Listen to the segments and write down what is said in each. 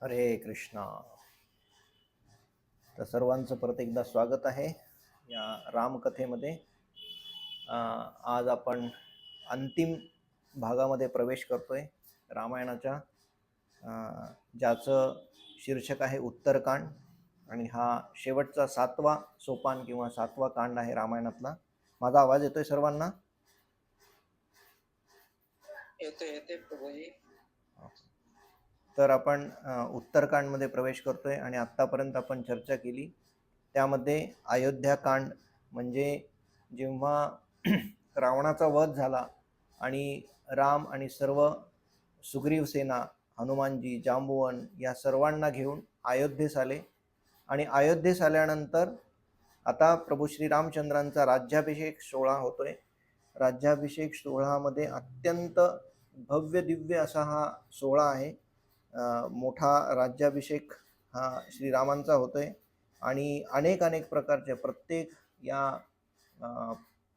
हरे कृष्णा. तर सर्वांचं परत एकदा स्वागत आहे या रामकथेमध्ये. आज आपण अंतिम भागामध्ये प्रवेश करतोय रामायणाच्या, ज्याचं शीर्षक आहे उत्तरकांड. आणि हा शेवटचा 7वा सोपान किंवा 7वा कांड आहे रामायणातला. माझा आवाज येतोय सर्वांना? येते प्रभूजी. तर आपण उत्तरकांडमध्ये प्रवेश करतोय आणि आत्तापर्यंत आपण चर्चा केली त्यामध्ये अयोध्याकांड म्हणजे जेव्हा रावणाचा वध झाला आणि राम आणि सर्व सुग्रीव सेना, हनुमानजी, जांबुवन या सर्वांना घेऊन अयोध्येस आले. आणि अयोध्येस आल्यानंतर आता प्रभू श्रीरामचंद्रांचा राज्याभिषेक सोहळा होतोय. राज्याभिषेक सोहळ्यामध्ये अत्यंत भव्य दिव्य असा हा सोहळा आहे. मोठा राज्याभिषेक हा श्रीरामांचा होतोय आणि अनेक प्रकारचे प्रत्येक या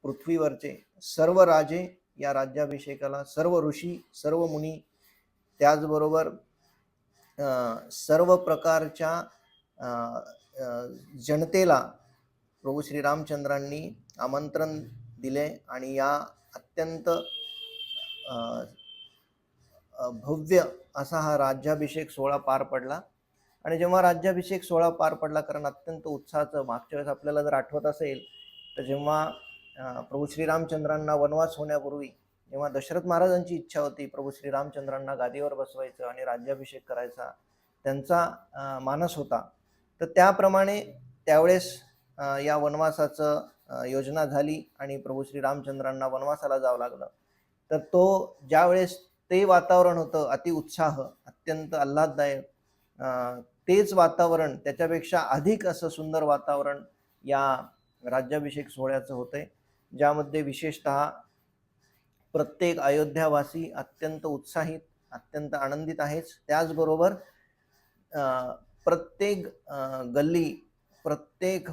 पृथ्वीवरचे सर्व राजे या राज्याभिषेकाला, सर्व ऋषी, सर्व मुनी, त्याचबरोबर सर्व प्रकारच्या जनतेला प्रभू श्रीरामचंद्रांनी आमंत्रण दिले आणि या अत्यंत भव्य असा हा राज्याभिषेक सोहळा पार पडला. आणि जेव्हा राज्याभिषेक सोहळा पार पडला, कारण अत्यंत उत्साहाचं, मागच्या वेळेस आपल्याला जर आठवत असेल तर जेव्हा प्रभू श्रीरामचंद्रांना वनवास होण्यापूर्वी जेव्हा दशरथ महाराजांची इच्छा होती प्रभू श्रीरामचंद्रांना गादीवर बसवायचं आणि राज्याभिषेक करायचा त्यांचा मानस होता, तर त्याप्रमाणे त्यावेळेस या वनवासाचं योजना झाली आणि प्रभू श्रीरामचंद्रांना वनवासाला जावं लागलं. तर तो ज्यावेळेस ते वातावरण होतं अति उत्साह, अत्यंत आल्हाददायक, तेच वातावरण त्याच्यापेक्षा अधिक असं सुंदर वातावरण या राज्याभिषेक सोहळ्याचं होतंय, ज्यामध्ये विशेषतः प्रत्येक अयोध्यावासी अत्यंत उत्साहित, अत्यंत आनंदित आहेच. त्याचबरोबर प्रत्येक गल्ली, प्रत्येक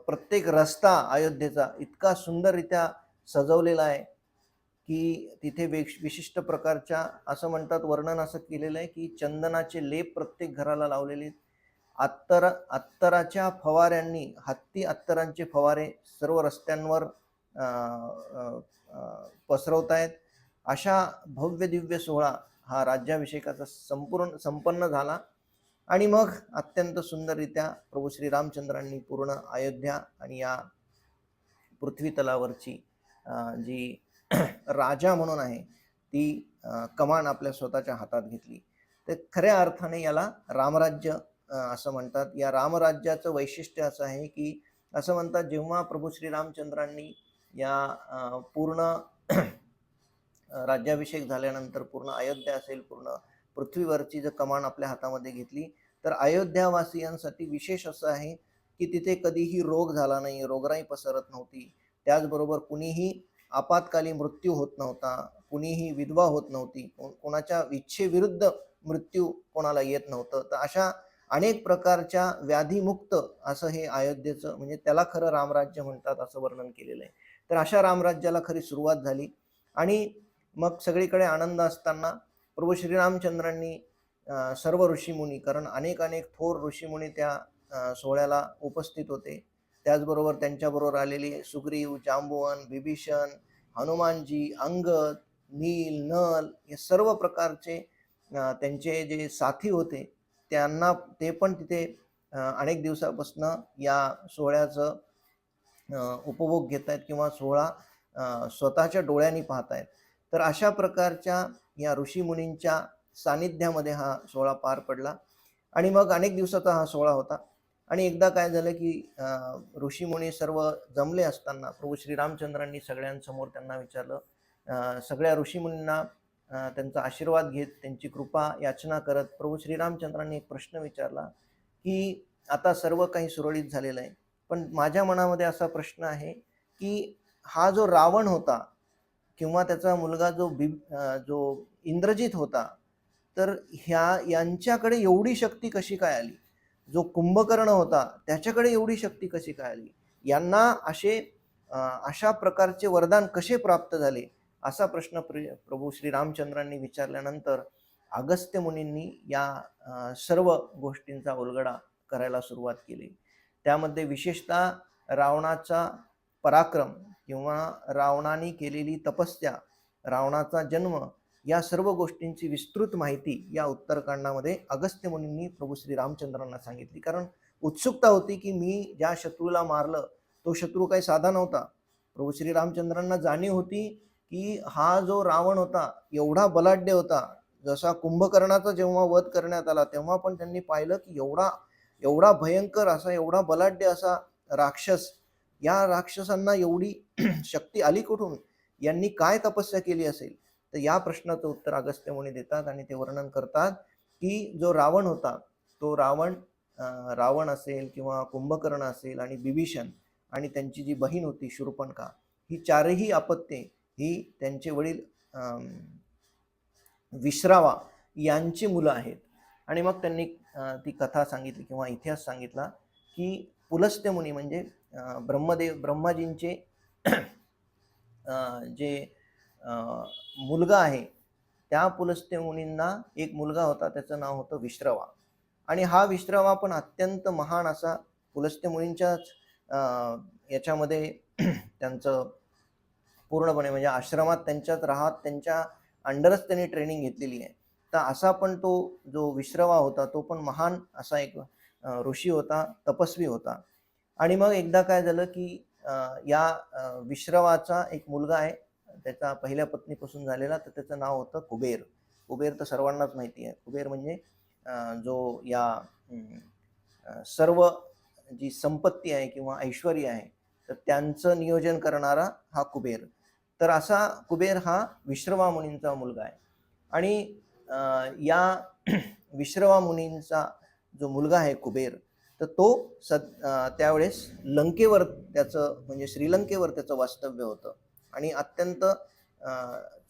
प्रत्येक रस्ता अयोध्येचा इतका सुंदररित्या सजवलेला आहे की तिथे विशिष्ट प्रकारच्या, असं म्हणतात, वर्णन असं केलेलं आहे की चंदनाचे लेप प्रत्येक घराला लावलेले, अत्तराच्या फवाऱ्यांनी, हत्ती अत्तरांचे फवारे सर्व रस्त्यांवर पसरवतायत. अशा भव्य दिव्य सोहळा हा राज्याभिषेकाचा संपन्न झाला. आणि मग अत्यंत सुंदररित्या प्रभू श्रीरामचंद्रांनी पूर्ण अयोध्या आणि या पृथ्वी तलावरची जी राजा म्हणून आहे ती कमान आपल्या स्वतःच्या हातात घेतली. तर खऱ्या अर्थाने याला रामराज्य असं म्हणतात. या रामराज्याचं वैशिष्ट्य असं आहे की असं म्हणतात, जेव्हा प्रभू श्रीरामचंद्रांनी या पूर्ण राज्याभिषेक झाल्यानंतर पूर्ण अयोध्या असेल, पूर्ण पृथ्वीवरची जर कमान आपल्या हातामध्ये घेतली, तर अयोध्यावासियांसाठी विशेष असं आहे की तिथे कधीही रोग झाला नाही, रोगराई पसरत नव्हती. त्याचबरोबर कुणीही आपत्काली मृत्यू होत नव्हता, कुणीही विधवा होत नव्हती, कोणाच्या इच्छेविरुद्ध मृत्यू कोणाला येत नव्हतं. तर अशा अनेक प्रकारच्या व्याधीमुक्त असं हे अयोध्येचं, म्हणजे त्याला खरं रामराज्य म्हणतात असं वर्णन केलेलं आहे. तर अशा रामराज्याला खरी सुरुवात झाली. आणि मग सगळीकडे आनंद असताना प्रभू श्रीरामचंद्रांनी सर्व ऋषीमुनी, कारण अनेक थोर ऋषीमुनी त्या सोहळ्याला उपस्थित होते, त्याचबरोबर त्यांच्याबरोबर आलेले सुग्रीव, जांबुवन, विभीषण, हनुमानजी, अंगद, नील, नल हे सर्व प्रकारचे त्यांचे जे साथी होते त्यांना, ते पण तिथे अनेक दिवसापासून या सोहळ्याचं उपभोग घेत आहेत किंवा सोहळा स्वतःच्या डोळ्यांनी पाहतायत. तर अशा प्रकारच्या या ऋषीमुनींच्या सानिध्यामध्ये हा सोहळा पार पडला. आणि मग अनेक दिवसाचा हा सोहळा होता. आणि एकदा काय झालं की ऋषीमुनी सर्व जमले असताना प्रभू श्रीरामचंद्रांनी सगळ्यांसमोर त्यांना विचारलं, सगळ्या ऋषीमुनींना त्यांचा आशीर्वाद घेत, त्यांची कृपा याचना करत प्रभू श्रीरामचंद्रांनी एक प्रश्न विचारला की आता सर्व काही सुरळीत झालेलं आहे, पण माझ्या मनामध्ये असा प्रश्न आहे की हा जो रावण होता किंवा त्याचा मुलगा जो इंद्रजित होता, तर यांच्याकडे एवढी शक्ती कशी काय आली? जो कुंभकर्ण होता त्याच्याकडे एवढी शक्ती कशी काय आली? यांना अशा प्रकारचे वरदान कसे प्राप्त झाले? असा प्रश्न प्रभू श्री रामचंद्रांनी विचारल्यानंतर अगस्त्य मुनींनी या सर्व गोष्टींचा उलगडा करायला सुरुवात केली. त्यामध्ये विशेषतः रावणाचा पराक्रम किंवा रावणाने केलेली तपस्या, रावणाचा जन्म, या सर्व गोष्टींची विस्तृत माहिती या उत्तरकांडामध्ये अगस्त्य मुनींनी प्रभू श्री रामचंद्रांना सांगितली. कारण उत्सुकता होती की मी ज्या शत्रूला मारलं तो शत्रू काही साधा नव्हता. प्रभू श्री रामचंद्रांना जाणीव होती की हा जो रावण होता एवढा बलाढ्य होता. जसा कुंभकर्णाचा जेव्हा वध करण्यात आला तेव्हा पण त्यांनी पाहिलं की एवढा एवढा भयंकर असा, एवढा बलाढ्य असा राक्षस, या राक्षसांना एवढी शक्ती आली कुठून, यांनी काय तपस्या केली असेल. तर या प्रश्नाचं उत्तर अगस्त्य मुनी देतात आणि ते वर्णन करतात की जो रावण होता तो रावण असेल किंवा कुंभकर्ण असेल आणि बिभीषण आणि त्यांची जी बहीण होती शूर्पणखा, ही चारही अपत्ये ही त्यांचे वडील विश्रावा यांची मुलं आहेत. आणि मग त्यांनी ती कथा सांगितली किंवा इतिहास सांगितला की पुलस्त्य मुनी म्हणजे ब्रह्माजींचे जे मुलगा आहे त्या पुलस्त्य मुनींना एक मुलगा होता, त्याचं नाव होतं विश्रवा. आणि हा विश्रवा पण अत्यंत महान असा पुलस्त्य मुनींच्याच याच्यामध्ये त्यांचं पूर्णपणे म्हणजे आश्रमात त्यांच्यात राहत त्यांच्या अंडरच त्यांनी ट्रेनिंग घेतलेली आहे. तर असा पण तो जो विश्रवा होता तो पण महान असा एक ऋषी होता, तपस्वी होता. आणि मग एकदा काय झालं की या विश्रवाचा एक मुलगा आहे, त्याचा पहिल्या पत्नीपासून झालेला, तर त्याचं नाव होतं कुबेर. कुबेर तर सर्वांनाच माहिती आहे. कुबेर म्हणजे जो या सर्व जी संपत्ती आहे किंवा ऐश्वर्य आहे तर त्यांचं नियोजन करणारा हा कुबेर. तर असा कुबेर हा विश्रवा मुनींचा मुलगा आहे. आणि या विश्रवा मुनींचा जो मुलगा आहे कुबेर, तर तो त्यावेळेस लंकेवर त्याचं म्हणजे श्रीलंकेवर त्याचं वास्तव्य होतं आणि अत्यंत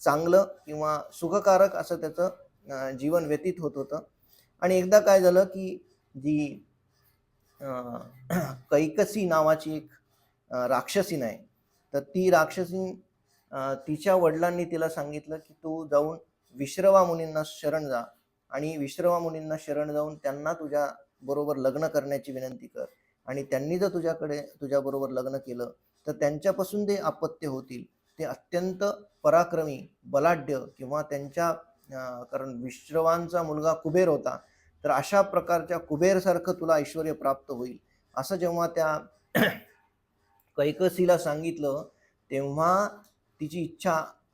चांगलं किंवा सुखकारक असं त्याचं जीवन व्यतीत होत होतं. आणि एकदा काय झालं की जी कैकसी नावाची एक राक्षसीन आहे, तर ती राक्षसीन तिच्या वडिलांनी तिला सांगितलं की तू जाऊन विश्रवा मुनींना शरण जा आणि विश्रवा मुनींना शरण जाऊन त्यांना तुझ्या बरोबर लग्न करण्याची विनंती कर. आणि त्यांनी जर तुझ्याबरोबर लग्न केलं तर त्यांच्यापासून जे अपत्य होतील ते अत्यंत पराक्रमी, बलाढ्य किंवा त्यांच्या कारण विश्रवांचा मुलगा कुबेर होता, तर अशा प्रकारच्या कुबेरसारखं तुला ऐश्वर्य प्राप्त होईल. असं जेव्हा त्या कैकसीला सांगितलं तेव्हा तिची इच्छा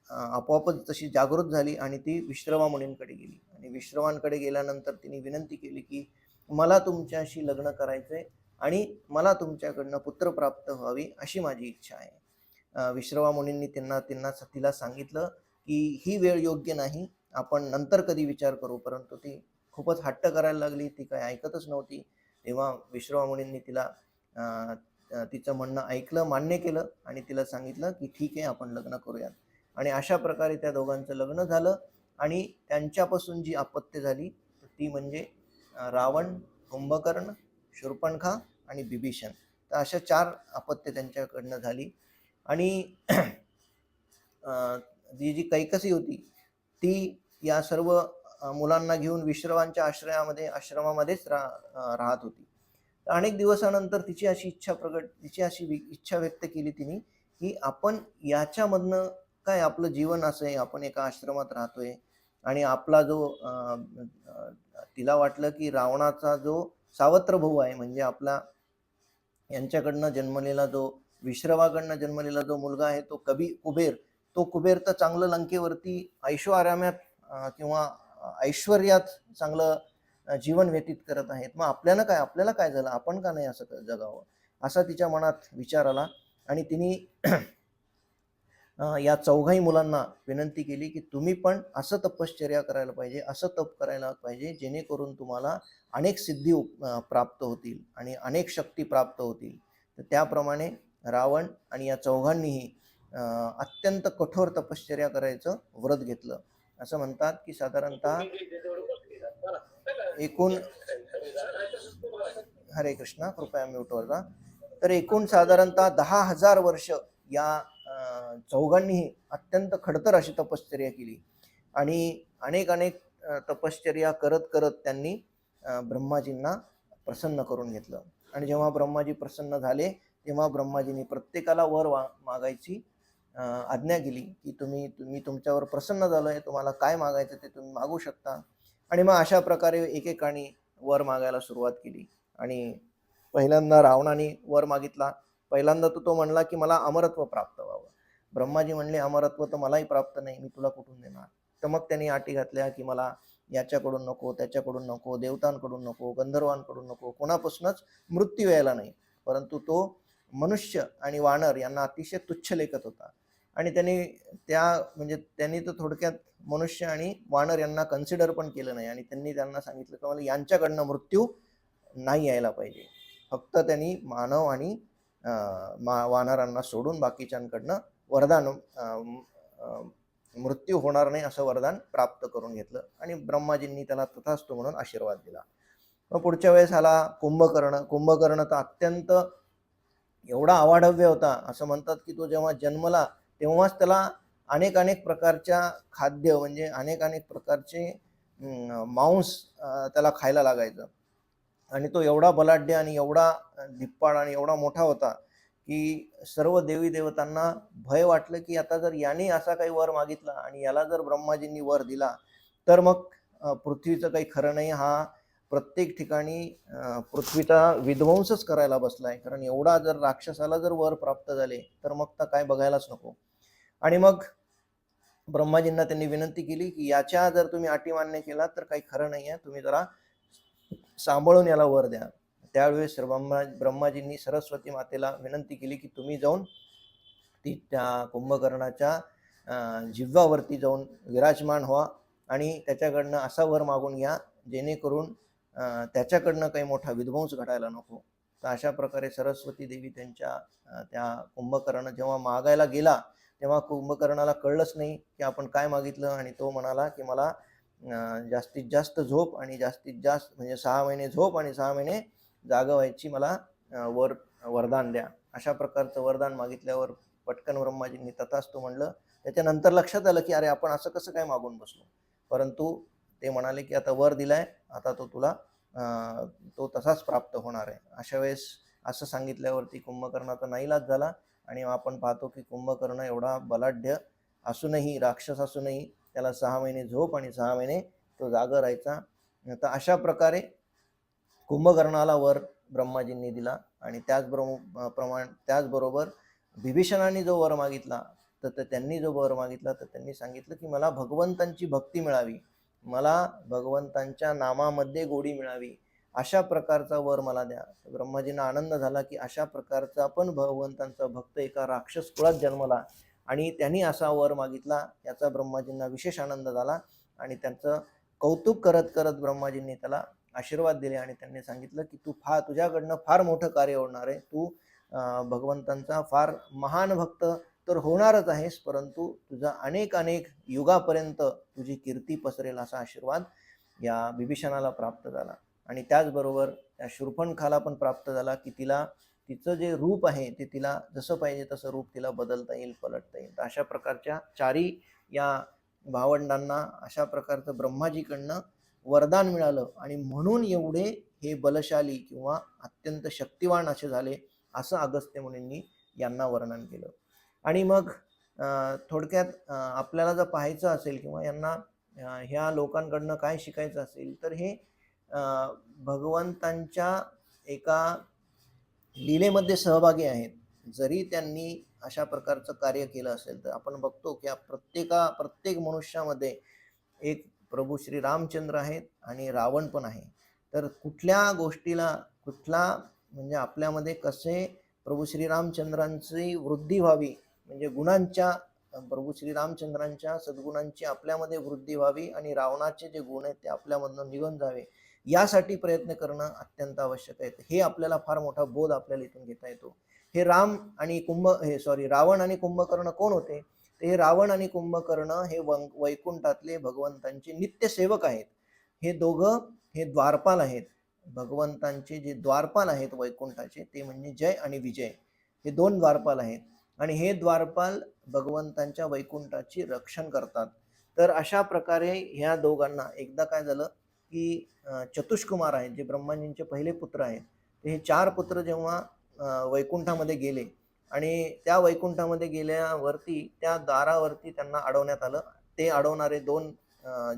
आपोआपच तशी जागृत झाली आणि ती विश्रवा मुनींकडे गेली. आणि विश्रवांकडे गेल्यानंतर तिने विनंती केली की मला तुमच्याशी लग्न करायचंय आणि मला तुमच्याकडनं पुत्र प्राप्त व्हावी अशी माझी इच्छा आहे. विश्रवा मुनींनी तिला सांगितलं की ही वेळ योग्य नाही, आपण नंतर कधी विचार करू. परंतु ती खूपच हट्ट करायला लागली, ती काही ऐकतच नव्हती. तेव्हा विश्रवा मुनींनी तिला तिचं म्हणणं ऐकलं, मान्य केलं आणि तिला सांगितलं की ठीक आहे, आपण लग्न करूयात. आणि अशा प्रकारे त्या दोघांचं लग्न झालं. आणि त्यांच्यापासून जी अपत्य झाली ती म्हणजे रावण, कुंभकर्ण, शूर्पणखा आणि बिभीषण. तर अशा 4 अपत्य त्यांच्याकडनं झाली. आणि जी कैकसी होती ती या सर्व मुलांना घेऊन विश्रवांच्या आश्रमामध्येच राहत होती. अनेक दिवसानंतर तिची अशी इच्छा व्यक्त केली तिने की आपण याच्यामधनं काय, आपलं जीवन असं आहे, आपण एका आश्रमात राहतोय आणि आपला जो तिला वाटलं की रावणाचा जो सावत्र भाऊ आहे म्हणजे आपला यांच्याकडनं जन्मलेला जो विश्रवाकडनं जन्मलेला जो मुलगा आहे तो कुबेर तर चांगलं लंकेवरती ऐशोआरामात किंवा ऐश्वर्यात चांगलं जीवन व्यतीत करत आहेत. मग आपल्याला काय झालं, आपण का नाही असं जगावं, असा तिच्या मनात विचार आला. आणि तिने या चौघाही मुलांना विनंती केली की तुम्ही पण असं तपश्चर्या करायला पाहिजे, असं तप करायला पाहिजे जेणेकरून तुम्हाला अनेक सिद्धी प्राप्त होतील आणि अनेक शक्ती प्राप्त होतील. तर त्याप्रमाणे रावण आणि या चौघांनीही अत्यंत कठोर तपश्चर्या करायचं व्रत घेतलं. असं म्हणतात की साधारणतः एकूण हरे कृष्णा, कृपया म्यूटवर जा. तर एकूण साधारणतः 10,000 वर्ष या चौघांनीही अत्यंत खडतर अशी तपश्चर्या केली आणि अनेक अनेक तपश्चर्या करत करत त्यांनी ब्रह्माजींना प्रसन्न करून घेतलं. आणि जेव्हा ब्रह्माजी प्रसन्न झाले तेव्हा ब्रह्माजींनी प्रत्येकाला वर मागायची आज्ञा केली की तुम्ही तुम्ही तुमच्यावर प्रसन्न झालोय, तुम्हाला काय मागायचं ते तुम्ही मागू शकता. आणि मग अशा प्रकारे एकेकाने वर मागायला सुरुवात केली. आणि पहिल्यांदा रावणाने वर मागितला. पहिल्यांदा तो म्हणला की मला अमरत्व प्राप्त व्हावं. ब्रह्माजी म्हणले अमरत्व तर मलाही प्राप्त नाही, मी तुला कुठून देणार. तर मग त्यांनी अटी घातल्या की मला याच्याकडून नको, त्याच्याकडून नको, देवतांकडून नको, गंधर्वांकडून नको, कोणापासूनच मृत्यू यायला नाही. परंतु तो मनुष्य आणि वानर यांना अतिशय तुच्छ लेखत होता. आणि त्यांनी तर थोडक्यात मनुष्य आणि वानर यांना कन्सिडर पण केलं नाही. आणि त्यांनी त्यांना सांगितलं की मला यांच्याकडनं मृत्यू नाही यायला पाहिजे. फक्त त्यांनी मानव आणि वानरांना सोडून बाकीच्यांकडनं वरदान मृत्यू होणार नाही असं वरदान प्राप्त करून घेतलं. आणि ब्रह्माजींनी त्याला तथास्तु म्हणून आशीर्वाद दिला. मग पुढच्या वेळेस आला कुंभकर्ण. कुंभकर्ण तर अत्यंत एवढा अवाढव्य होता. असं म्हणतात की तो जेव्हा जन्मला तेव्हाच त्याला अनेक अनेक प्रकारच्या खाद्य म्हणजे अनेक अनेक प्रकारचे मांस त्याला खायला लागायचं. आणि तो एवढा बलाढ्य आणि एवढा धिप्पाड आणि एवढा मोठा होता की सर्व देवी देवतांना भय वाटलं की आता जर याने असा काही वर मागितला आणि याला जर ब्रह्माजींनी वर दिला तर मग पृथ्वीचं काही खरं नाही. हा प्रत्येक ठिकाणी पृथ्वीचा विध्वंसच करायला बसलाय. कारण एवढा जर राक्षसाला जर वर प्राप्त झाले तर मग तर काय बघायलाच नको. आणि मग ब्रह्माजींना त्यांनी विनंती केली की याच्या जर तुम्ही अटी मान्य केला तर काही खरं नाही आहे, तुम्ही जरा सांभाळून याला वर द्या. त्यावेळेस ब्रह्माजींनी सरस्वती मातेला विनंती केली की तुम्ही जाऊन त्या कुंभकर्णाच्या जिव्हावरती जाऊन विराजमान व्हा आणि त्याच्याकडनं असा वर मागून घ्या जेणेकरून त्याच्याकडनं काही मोठा विध्वंस घडायला नको. तर अशा प्रकारे सरस्वती देवी त्या कुंभकर्ण जेव्हा मागायला गेला तेव्हा कुंभकर्णाला कळलंच नाही की आपण काय मागितलं. आणि तो म्हणाला की मला जास्तीत जास्त झोप आणि जास्तीत जास्त म्हणजे 6 महिने झोप आणि 6 महिने जागा व्हायची मला वरदान द्या. अशा प्रकारचं वरदान मागितल्यावर पटकन ब्रह्माजींनी तथास्तु म्हणलं. त्याच्यानंतर लक्षात आलं की अरे आपण असं कसं काय मागून बसलो. परंतु ते म्हणाले की आता वर दिलाय, आता तो तसाच प्राप्त होणार आहे. अशा वेळेस असं सांगितल्यावरती कुंभकर्णाचा नाईलाज झाला. आणि आपण पाहतो की कुंभकर्ण एवढा बलाढ्य असूनही, राक्षस असूनही त्याला 6 महिने झोप आणि 6 महिने तो जागा राहायचा. तर अशा प्रकारे कुंभकर्णाला वर ब्रह्माजींनी दिला. आणि त्याचबरोबर विभीषणाने जो वर मागितला तर त्यांनी जो वर मागितला तर त्यांनी सांगितलं की मला भगवंतांची भक्ती मिळावी, मला भगवंतांच्या नामामध्ये गोडी मिळावी, अशा प्रकारचा वर मला द्या. ब्रह्माजींना आनंद झाला की अशा प्रकारचा पण भगवंतांचा भक्त एका राक्षस कुळात जन्मला आणि त्यांनी असा वर मागितला, याचा ब्रह्माजींना विशेष आनंद झाला. आणि त्यांचं कौतुक करत करत ब्रह्माजींनी त्याला आशीर्वाद दिले. आणि त्यांनी सांगितलं की तुझ्याकडनं फार मोठं कार्य होणार आहे, तू भगवंतांचा फार महान भक्त तर होणारच आहेस, परंतु तुझा अनेक अनेक युगापर्यंत तुझी कीर्ती पसरेल असा आशीर्वाद या विभीषणाला प्राप्त झाला. आणि त्याचबरोबर त्या शूर्पणखाला पण प्राप्त झाला की तिचं जे रूप आहे ते तिला जसं पाहिजे तसं रूप तिला बदलता येईल, पलटता येईल. तर अशा प्रकारच्या चारी या भावंडांना अशा प्रकारचं ब्रह्माजीकडनं वरदान मिळालं. आणि म्हणून एवढे हे बलशाली किंवा अत्यंत शक्तिवान असे झाले असं अगस्त्य मुनींनी यांना वर्णन केलं. आणि मग थोडक्यात आपल्याला जर पाहायचं असेल किंवा यांना ह्या लोकांकडनं काय शिकायचं असेल तर हे भगवंतांच्या एका लीलेमध्ये सहभागी आहेत. जरी त्यांनी अशा प्रकारचं कार्य केलं असेल तर आपण बघतो की प्रत्येक मनुष्यामध्ये एक प्रभू श्री रामचंद्र आहेत आणि रावण पण आहे. तर कुठल्या गोष्टीला म्हणजे आपल्यामध्ये कसे प्रभू श्री रामचंद्रांची वृद्धी व्हावी, म्हणजे प्रभू श्री रामचंद्रांच्या सद्गुणांची आपल्यामध्ये वृद्धी व्हावी आणि रावणाचे जे गुण आहेत ते आपल्यामधून निघून जावे, यासाठी प्रयत्न करणं अत्यंत आवश्यक आहे. हे आपल्याला फार मोठा बोध आपल्याला इथून घेता येतो. हे रावण आणि कुंभकर्ण कोण होते? हे रावण आणि कुंभकर्ण हे वैकुंठातले भगवंतांचे नित्य सेवक आहेत. हे दोघं हे द्वारपाल आहेत. भगवंतांचे जे द्वारपाल आहेत वैकुंठाचे ते म्हणजे जय आणि विजय, हे 2 द्वारपाल आहेत. आणि हे द्वारपाल भगवंतांच्या वैकुंठाची रक्षण करतात. तर अशा प्रकारे ह्या दोघांना एकदा काय झालं की चतुष्कुमार आहेत जे ब्रह्माजींचे पहिले पुत्र आहेत, ते हे 4 पुत्र जेव्हा वैकुंठामध्ये गेले आणि त्या वैकुंठामध्ये गेल्यावरती त्या दारावरती त्यांना अडवण्यात आलं. ते अडवणारे 2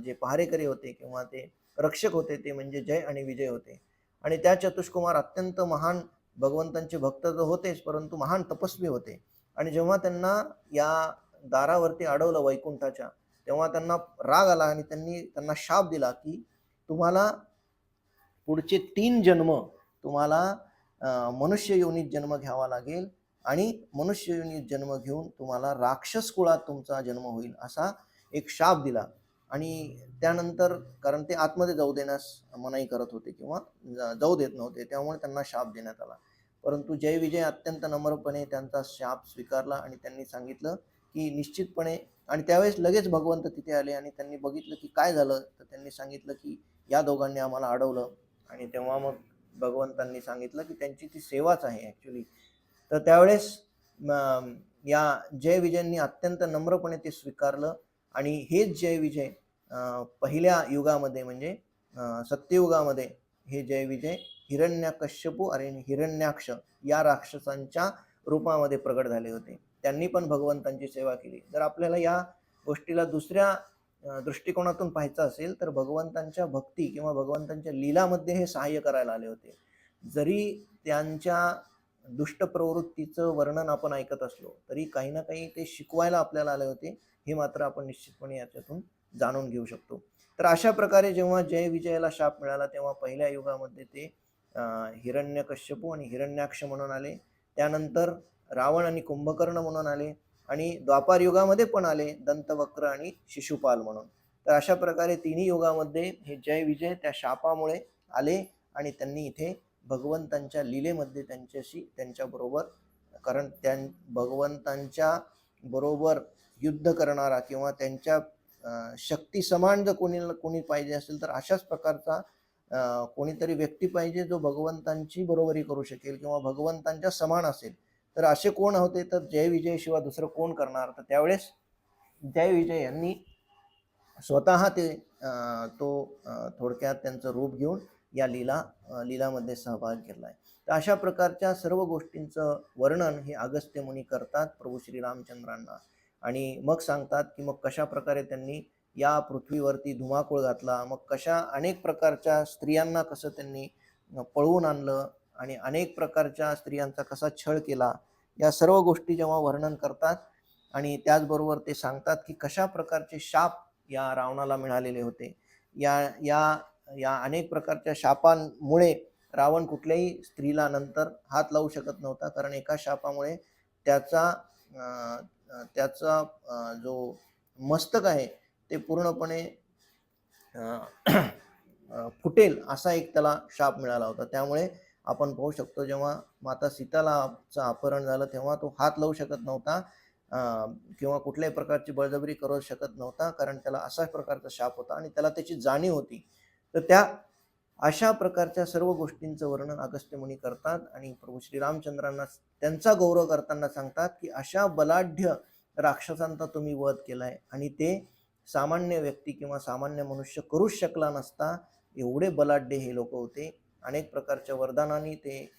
जे पहारेकरी होते किंवा ते रक्षक होते ते म्हणजे जय आणि विजय होते. आणि त्या चतुष्कुमार अत्यंत महान भगवंतांचे भक्त तर होतेच, परंतु महान तपस्वी होते. आणि जेव्हा त्यांना या दारावरती अडवलं वैकुंठाच्या, तेव्हा त्यांना राग आला आणि त्यांना शाप दिला की तुम्हाला पुढचे 3 जन्म तुम्हाला मनुष्य योनीत जन्म घ्यावा लागेल आणि मनुष्य योनीत जन्म घेऊन तुम्हाला राक्षस कुळात तुमचा जन्म होईल असा एक शाप दिला. आणि त्यानंतर कारण ते आतमध्ये जाऊ देण्यास मनाई करत होते किंवा जाऊ देत नव्हते, त्यामुळे त्यांना शाप देण्यात आला. परंतु जय विजय अत्यंत नम्रपणे त्यांचा शाप स्वीकारला आणि त्यांनी सांगितलं की निश्चितपणे, आणि त्यावेळेस लगेच भगवंत तिथे आले आणि त्यांनी बघितलं की काय झालं, तर त्यांनी सांगितलं की या दोघांनी आम्हाला अडवलं. आणि तेव्हा मग भगवंतांनी सांगितलं की त्यांची ती सेवाच आहे ॲक्च्युली. तर त्यावेळेस या जय विजयांनी अत्यंत नम्रपणे ते स्वीकारलं. आणि हेच जय विजय पहिल्या युगामध्ये म्हणजे सत्ययुगामध्ये हे जय विजय हिरण्यकश्यपू आणि हिरण्याक्ष या राक्षसांच्या रूपामध्ये प्रगट झाले होते. त्यांनी पण भगवंतांची सेवा केली. जर आपल्याला या गोष्टीला दुसऱ्या दृष्टिकोनातून पाहायचं असेल तर भगवंतांच्या भक्ती किंवा भगवंतांच्या लीलामध्ये हे सहाय्य करायला आले होते. जरी त्यांच्या दुष्ट प्रवृत्तीचं वर्णन आपण ऐकत असलो तरी काही ना काही ते शिकवायला आपल्याला आले होते, हे मात्र आपण निश्चितपणे याच्यातून जाणून घेऊ शकतो. तर अशा प्रकारे जेव्हा जय विजयाला शाप मिळाला तेव्हा पहिल्या युगामध्ये ते हिरण्यकश्यपू आणि हिरण्याक्ष म्हणून आले. त्यानंतर रावण आणि कुंभकर्ण म्हणून आले आणि द्वापार युगामध्ये पण आले दंतवक्र आणि शिशुपाल म्हणून. तर अशा प्रकारे तिन्ही युगामध्ये हे जय विजय त्या शापामुळे आले आणि त्यांनी इथे भगवंतांच्या लीलेमध्ये त्यांच्याबरोबर, कारण भगवंतांच्या बरोबर युद्ध करणारा किंवा त्यांच्या शक्ती समान जर कोणी पाहिजे असेल तर अशाच प्रकारचा कोणीतरी व्यक्ती पाहिजे जो भगवंतांची बरोबरी करू शकेल किंवा भगवंतांच्या समान असेल. तर असे कोण होते, तर जय विजय शिवाय दुसरं कोण करणार. तर त्यावेळेस जय विजय यांनी स्वतः ते थोडक्यात त्यांचं रूप घेऊन या लीलामध्ये सहभाग घेतलाय. तर अशा प्रकारच्या सर्व गोष्टींचं वर्णन हे अगस्त्य मुनी करतात प्रभू श्री रामचंद्रांना आणि मग सांगतात की मग कशा प्रकारे त्यांनी या पृथ्वीवरती धुमाकूळ घातला, मग कशा अनेक प्रकारच्या स्त्रियांना कसं त्यांनी पळवून आणलं आणि अनेक प्रकारच्या स्त्रियांचा कसा छळ केला, या सर्व गोष्टी जेव्हा वर्णन करतात. आणि त्याचबरोबर ते सांगतात की कशा प्रकारचे शाप या रावणाला मिळालेले होते. या या या अनेक प्रकारच्या शापांमुळे रावण कुठल्याही स्त्रीला नंतर हात लावू शकत नव्हता, कारण एका शापामुळे त्याचा त्याचा जो मस्तक आहे ते पूर्णपणे फुटेल असा एक त्याला शाप मिळाला होता. त्यामुळे आपण पाहू शकतो जेव्हा माता सीतालाचं अपहरण झालं तेव्हा तो हात लावू शकत नव्हता किंवा कुठल्याही प्रकारची बळजबरी करू शकत नव्हता, कारण त्याला अशा प्रकारचा शाप होता आणि त्याला त्याची जाणीव होती. तर त्या अशा प्रकारच्या सर्व गोष्टींचं वर्णन अगस्त्य मुनी करतात आणि प्रभू श्रीरामचंद्रांना त्यांचा गौरव करताना सांगतात की अशा बलाढ्य राक्षसांचा तुम्ही वध केलाय आणि ते सामान्य व्यक्ती किंवा सामान्य मनुष्य करूच शकला नसता. एवढे बलाढ्य हे लोक होते. अनेक प्रकारच्या वरदानांनी ते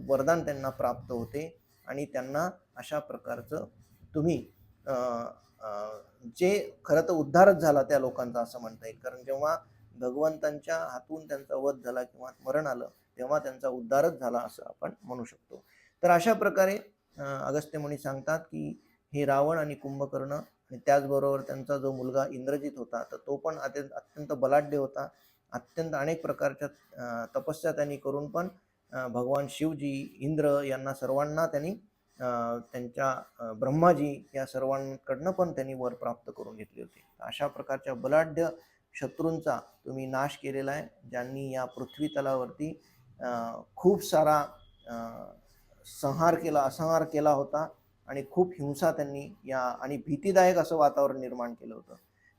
वरदान त्यांना प्राप्त होते आणि त्यांना अशा प्रकारचं तुम्ही जे खरं तर उद्धारच झाला त्या लोकांचा असं म्हणता येईल, कारण जेव्हा भगवंतांच्या हातून त्यांचा वध झाला किंवा मरण आलं तेव्हा त्यांचा उद्धारच झाला असं आपण म्हणू शकतो. तर अशा प्रकारे अगस्त्य मुनी सांगतात की हे रावण आणि कुंभकर्ण आणि त्याचबरोबर त्यांचा जो मुलगा इंद्रजित होता तर तो पण अत्यंत बलाढ्य होता. अत्यंत अनेक प्रकारच्या तपस्या त्यांनी करून पण भगवान शिवजी, इंद्र यांना सर्वांना त्यांनी त्यांच्या ब्रह्माजी या सर्वांकडनं पण त्यांनी वर प्राप्त करून घेतले होते. अशा प्रकारच्या बलाढ्य शत्रूंचा तुम्ही नाश केलेला आहे, ज्यांनी या पृथ्वी तलावरती खूप सारा असंहार केला होता आणि खूप हिंसा त्यांनी या आणि भीतीदायक असं वातावरण निर्माण केलं होतं.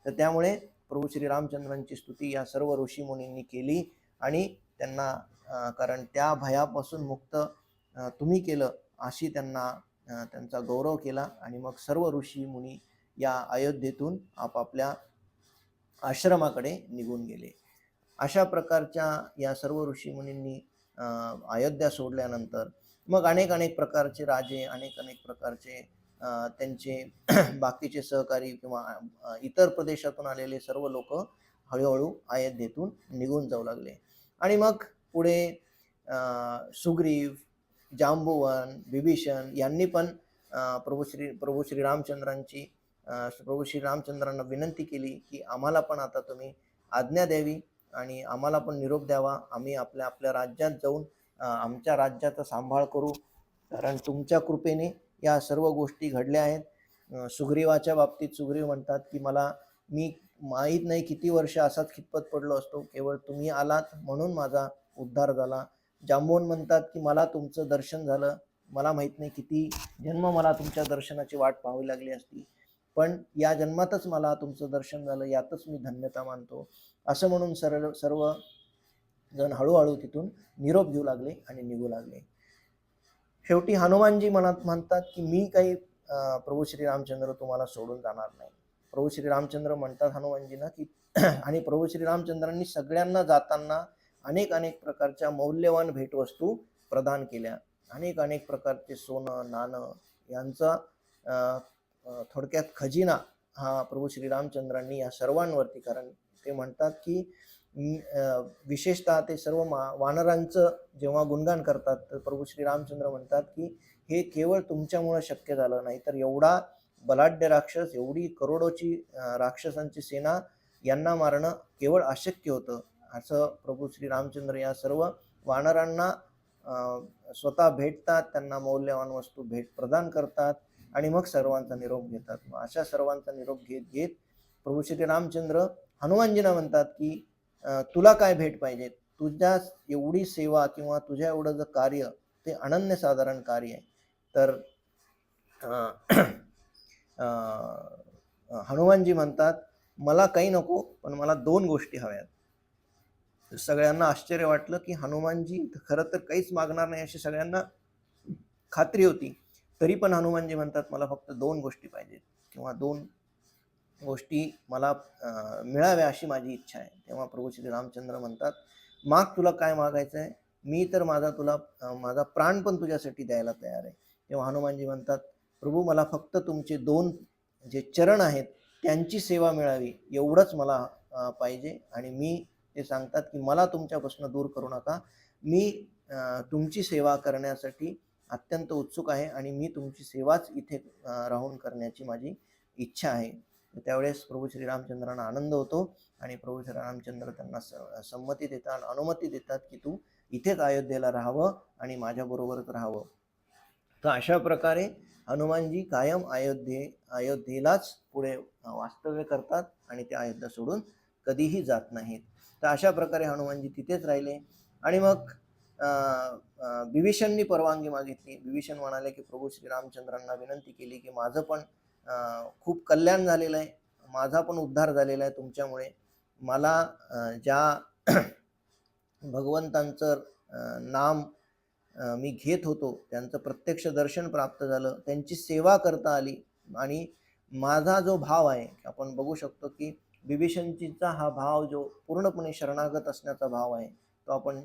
तर त्यामुळे प्रभू श्री रामचंद्रांची स्तुती या सर्व ऋषी मुनींनी केली आणि त्यांना कारण त्या भयापासून मुक्त तुम्ही केलं अशी त्यांना त्यांचा गौरव केला आणि मग सर्व ऋषी मुनी या अयोध्येतून आपापल्या आश्रमाकडे निघून गेले. अशा प्रकारच्या या सर्व ऋषीमुनींनी अयोध्या सोडल्यानंतर मग अनेक अनेक प्रकारचे राजे, अनेक अनेक प्रकारचे त्यांचे बाकीचे सहकारी किंवा इतर प्रदेशातून आलेले सर्व लोक हळूहळू अयोध्येतून निघून जाऊ लागले. आणि मग पुढे सुग्रीव, जांबुवन, विभीषण यांनी पण प्रभू श्री रामचंद्रांची प्रभू श्री रामचंद्रांना विनंती केली की आम्हाला पण आता तुम्ही आज्ञा द्यावी आणि आम्हाला पण निरोप द्यावा. आम्ही आपल्या आपल्या राज्यात जाऊन आमच्या राज्याचा सांभाळ करू, कारण तुमच्या कृपेने या सर्व गोष्टी घडल्या आहेत. सुग्रीवाच्या बाबतीत सुग्रीव म्हणतात की मी माहीत नाही किती वर्ष असाच खितपत पडलो असतो, केवळ तुम्ही आलात म्हणून माझा उद्धार झाला. जांबुवन म्हणतात की मला तुमचं दर्शन झालं, मला माहीत नाही किती जन्म मला तुमच्या दर्शनाची वाट पाहावी लागली असती, पण या जन्मातच मला तुमचं दर्शन झालं, यातच मी धन्यता मानतो. असं म्हणून सर्व जण हळूहळू तिथून निरोप घेऊ लागले आणि निघू लागले. शेवटी हनुमानजी म्हणतात की मी काही प्रभू श्री रामचंद्र तुम्हाला सोडून जाणार नाही. प्रभू श्री रामचंद्र म्हणतात हनुमानजींना की आणि प्रभू श्री रामचंद्रांनी सगळ्यांना जाताना अनेक अनेक प्रकारच्या मौल्यवान भेटवस्तू प्रदान केल्या. अनेक अनेक प्रकारचे सोनं नाणं यांचा थोडक्यात खजिना हा प्रभू श्री रामचंद्रांनी या सर्वांवरती, कारण ते म्हणतात की विशेषतः ते सर्व वानरांचं जेव्हा गुणगान करतात तर प्रभू श्री रामचंद्र म्हणतात की हे केवळ तुमच्यामुळे शक्य झालं नाही, तर एवढा बलाढ्य राक्षस, एवढी करोडोची राक्षसांची सेना यांना मारणं केवळ अशक्य होतं. असं प्रभू श्री रामचंद्र या सर्व वानरांना स्वतः भेटतात, त्यांना मौल्यवान वस्तू भेट प्रदान करतात आणि मग सर्वांचा निरोप घेतात. अशा सर्वांचा निरोप घेत घेत प्रभू श्री रामचंद्र हनुमानजींना म्हणतात की तुला काय भेट पाहिजे, तुझ्या एवढी सेवा किंवा तुझ्या एवढं जे कार्य ते अनन्यसाधारण कार्य आहे. तर हनुमानजी म्हणतात मला काही नको, पण मला 2 गोष्टी हव्यात. सगळ्यांना आश्चर्य वाटलं की हनुमानजी खरं तर काहीच मागणार नाही अशी सगळ्यांना खात्री होती. तरी पण हनुमानजी म्हणतात मला फक्त 2 गोष्टी पाहिजेत किंवा 2 गोष्टी मला मिळाव्या अशी माझी इच्छा आहे. तेव्हा प्रभू श्री रामचंद्र म्हणतात माग तुला काय मागायचं आहे, मी तर माझा प्राण पण तुझ्यासाठी द्यायला तयार आहे. तेव्हा हनुमानजी म्हणतात प्रभू मला फक्त तुमचे 2 जे चरण आहेत त्यांची सेवा मिळावी एवढंच मला पाहिजे. आणि मी ते सांगतात की मला तुमच्यापासून दूर करू नका, मी तुमची सेवा करण्यासाठी अत्यंत उत्सुक आहे आणि मी तुमची सेवाच इथे राहून करण्याची माझी इच्छा आहे. त्यावेळेस प्रभू श्री रामचंद्रांना आनंद होतो आणि प्रभू श्री रामचंद्र त्यांना संमती देतात, अनुमती देतात की तू इथेच अयोध्येला राहावं आणि माझ्याबरोबरच राहावं. तर अशा प्रकारे हनुमानजी कायम अयोध्येलाच पुढे वास्तव्य करतात आणि ते अयोध्या सोडून कधीही जात नाहीत. तर अशा प्रकारे हनुमानजी तिथेच राहिले. आणि मग विभीषणनी परवानगी मागितली. विभीषण म्हणाले की प्रभू श्री रामचंद्रांना विनंती केली की माझं पण खूप कल्याण झालेलं आहे, माझा पण उद्धार झालेला आहे तुमच्यामुळे. मला ज्या भगवंतांचं नाम मी घेत होतो त्यांचं प्रत्यक्ष दर्शन प्राप्त झालं, त्यांची सेवा करता आली आणि माझा जो भाव आहे, आपण बघू शकतो की विभीषणजीचा हा भाव जो पूर्णपणे शरणागत असण्याचा भाव आहे तो आपण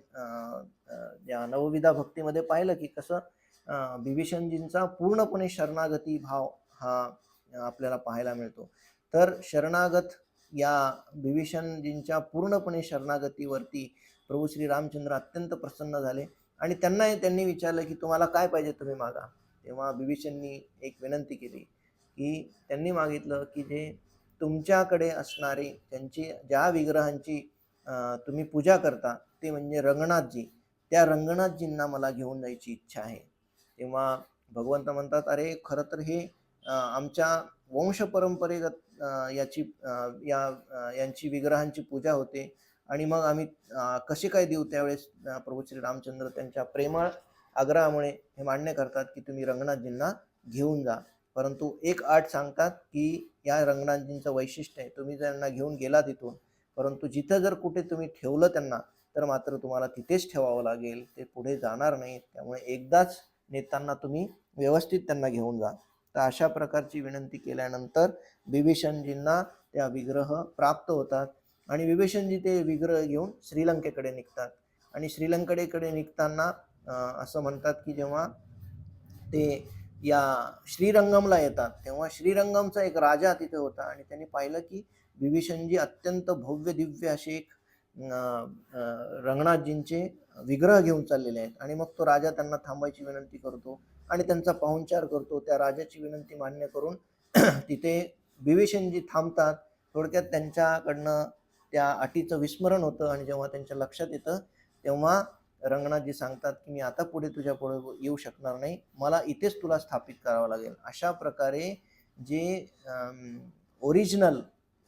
या नवविधा भक्तीमध्ये पाहिलं की कसं विभीषणजींचा पूर्णपणे शरणागती भाव हा आपल्याला पाहायला मिळतो. तर शरणागत या विभीषणजींच्या पूर्णपणे शरणागतीवरती प्रभू श्री रामचंद्र अत्यंत प्रसन्न झाले आणि त्यांनी विचारलं की तुम्हाला काय पाहिजे तुम्ही मागा. तेव्हा विभीषणनी एक विनंती केली की त्यांनी मागितलं की जे तुमच्याकडे असणारे त्यांची ज्या विग्रहांची तुम्ही पूजा करता ते म्हणजे रंगनाथजी, त्या रंगनाथजींना मला घेऊन जायची इच्छा आहे. तेव्हा भगवंत म्हणतात अरे खरं तर हे आमच्या वंश परंपरेगत यांची विग्रहांची पूजा होते आणि मग आम्ही कसे काय देऊ. त्यावेळेस प्रभू श्री रामचंद्र त्यांच्या प्रेमळ आग्रहामुळे हे मान्य करतात की तुम्ही रंगनाथजींना घेऊन जा, परंतु एक अट सांगतात की या रंगनाथजींचं वैशिष्ट्य आहे तुम्ही त्यांना घेऊन गेला तिथून, परंतु जिथं जर कुठे तुम्ही ठेवलं त्यांना तर मात्र तुम्हाला तिथेच ठेवावं लागेल, ते पुढे जाणार नाहीत. त्यामुळे एकदाच नेताना तुम्ही व्यवस्थित त्यांना घेऊन जा. तर अशा प्रकारची विनंती केल्यानंतर बिभीषणजींना त्या विग्रह प्राप्त होतात आणि विभीषणजी ते विग्रह घेऊन श्रीलंकेकडे निघतात. आणि श्रीलंकेकडे निघताना असं म्हणतात की जेव्हा ते या श्रीरंगमला येतात तेव्हा श्रीरंगमचा एक राजा तिथे होता आणि त्यांनी पाहिलं की बिभीषणजी अत्यंत भव्य दिव्य असे एक रंगनाथजींचे विग्रह घेऊन चाललेले आहेत. आणि मग तो राजा त्यांना थांबायची विनंती करतो आणि त्यांचा पाहुणचार करतो. त्या राजाची विनंती मान्य करून तिथे बिभीषणजी थांबतात. थोडक्यात त्यांच्याकडनं त्या अटीचं विस्मरण होतं आणि जेव्हा त्यांच्या लक्षात येतं तेव्हा रंगनाथजी सांगतात की मी आता पुढे तुझ्या पुढे येऊ शकणार नाही, मला इथेच तुला स्थापित करावं लागेल. अशा प्रकारे जे ओरिजिनल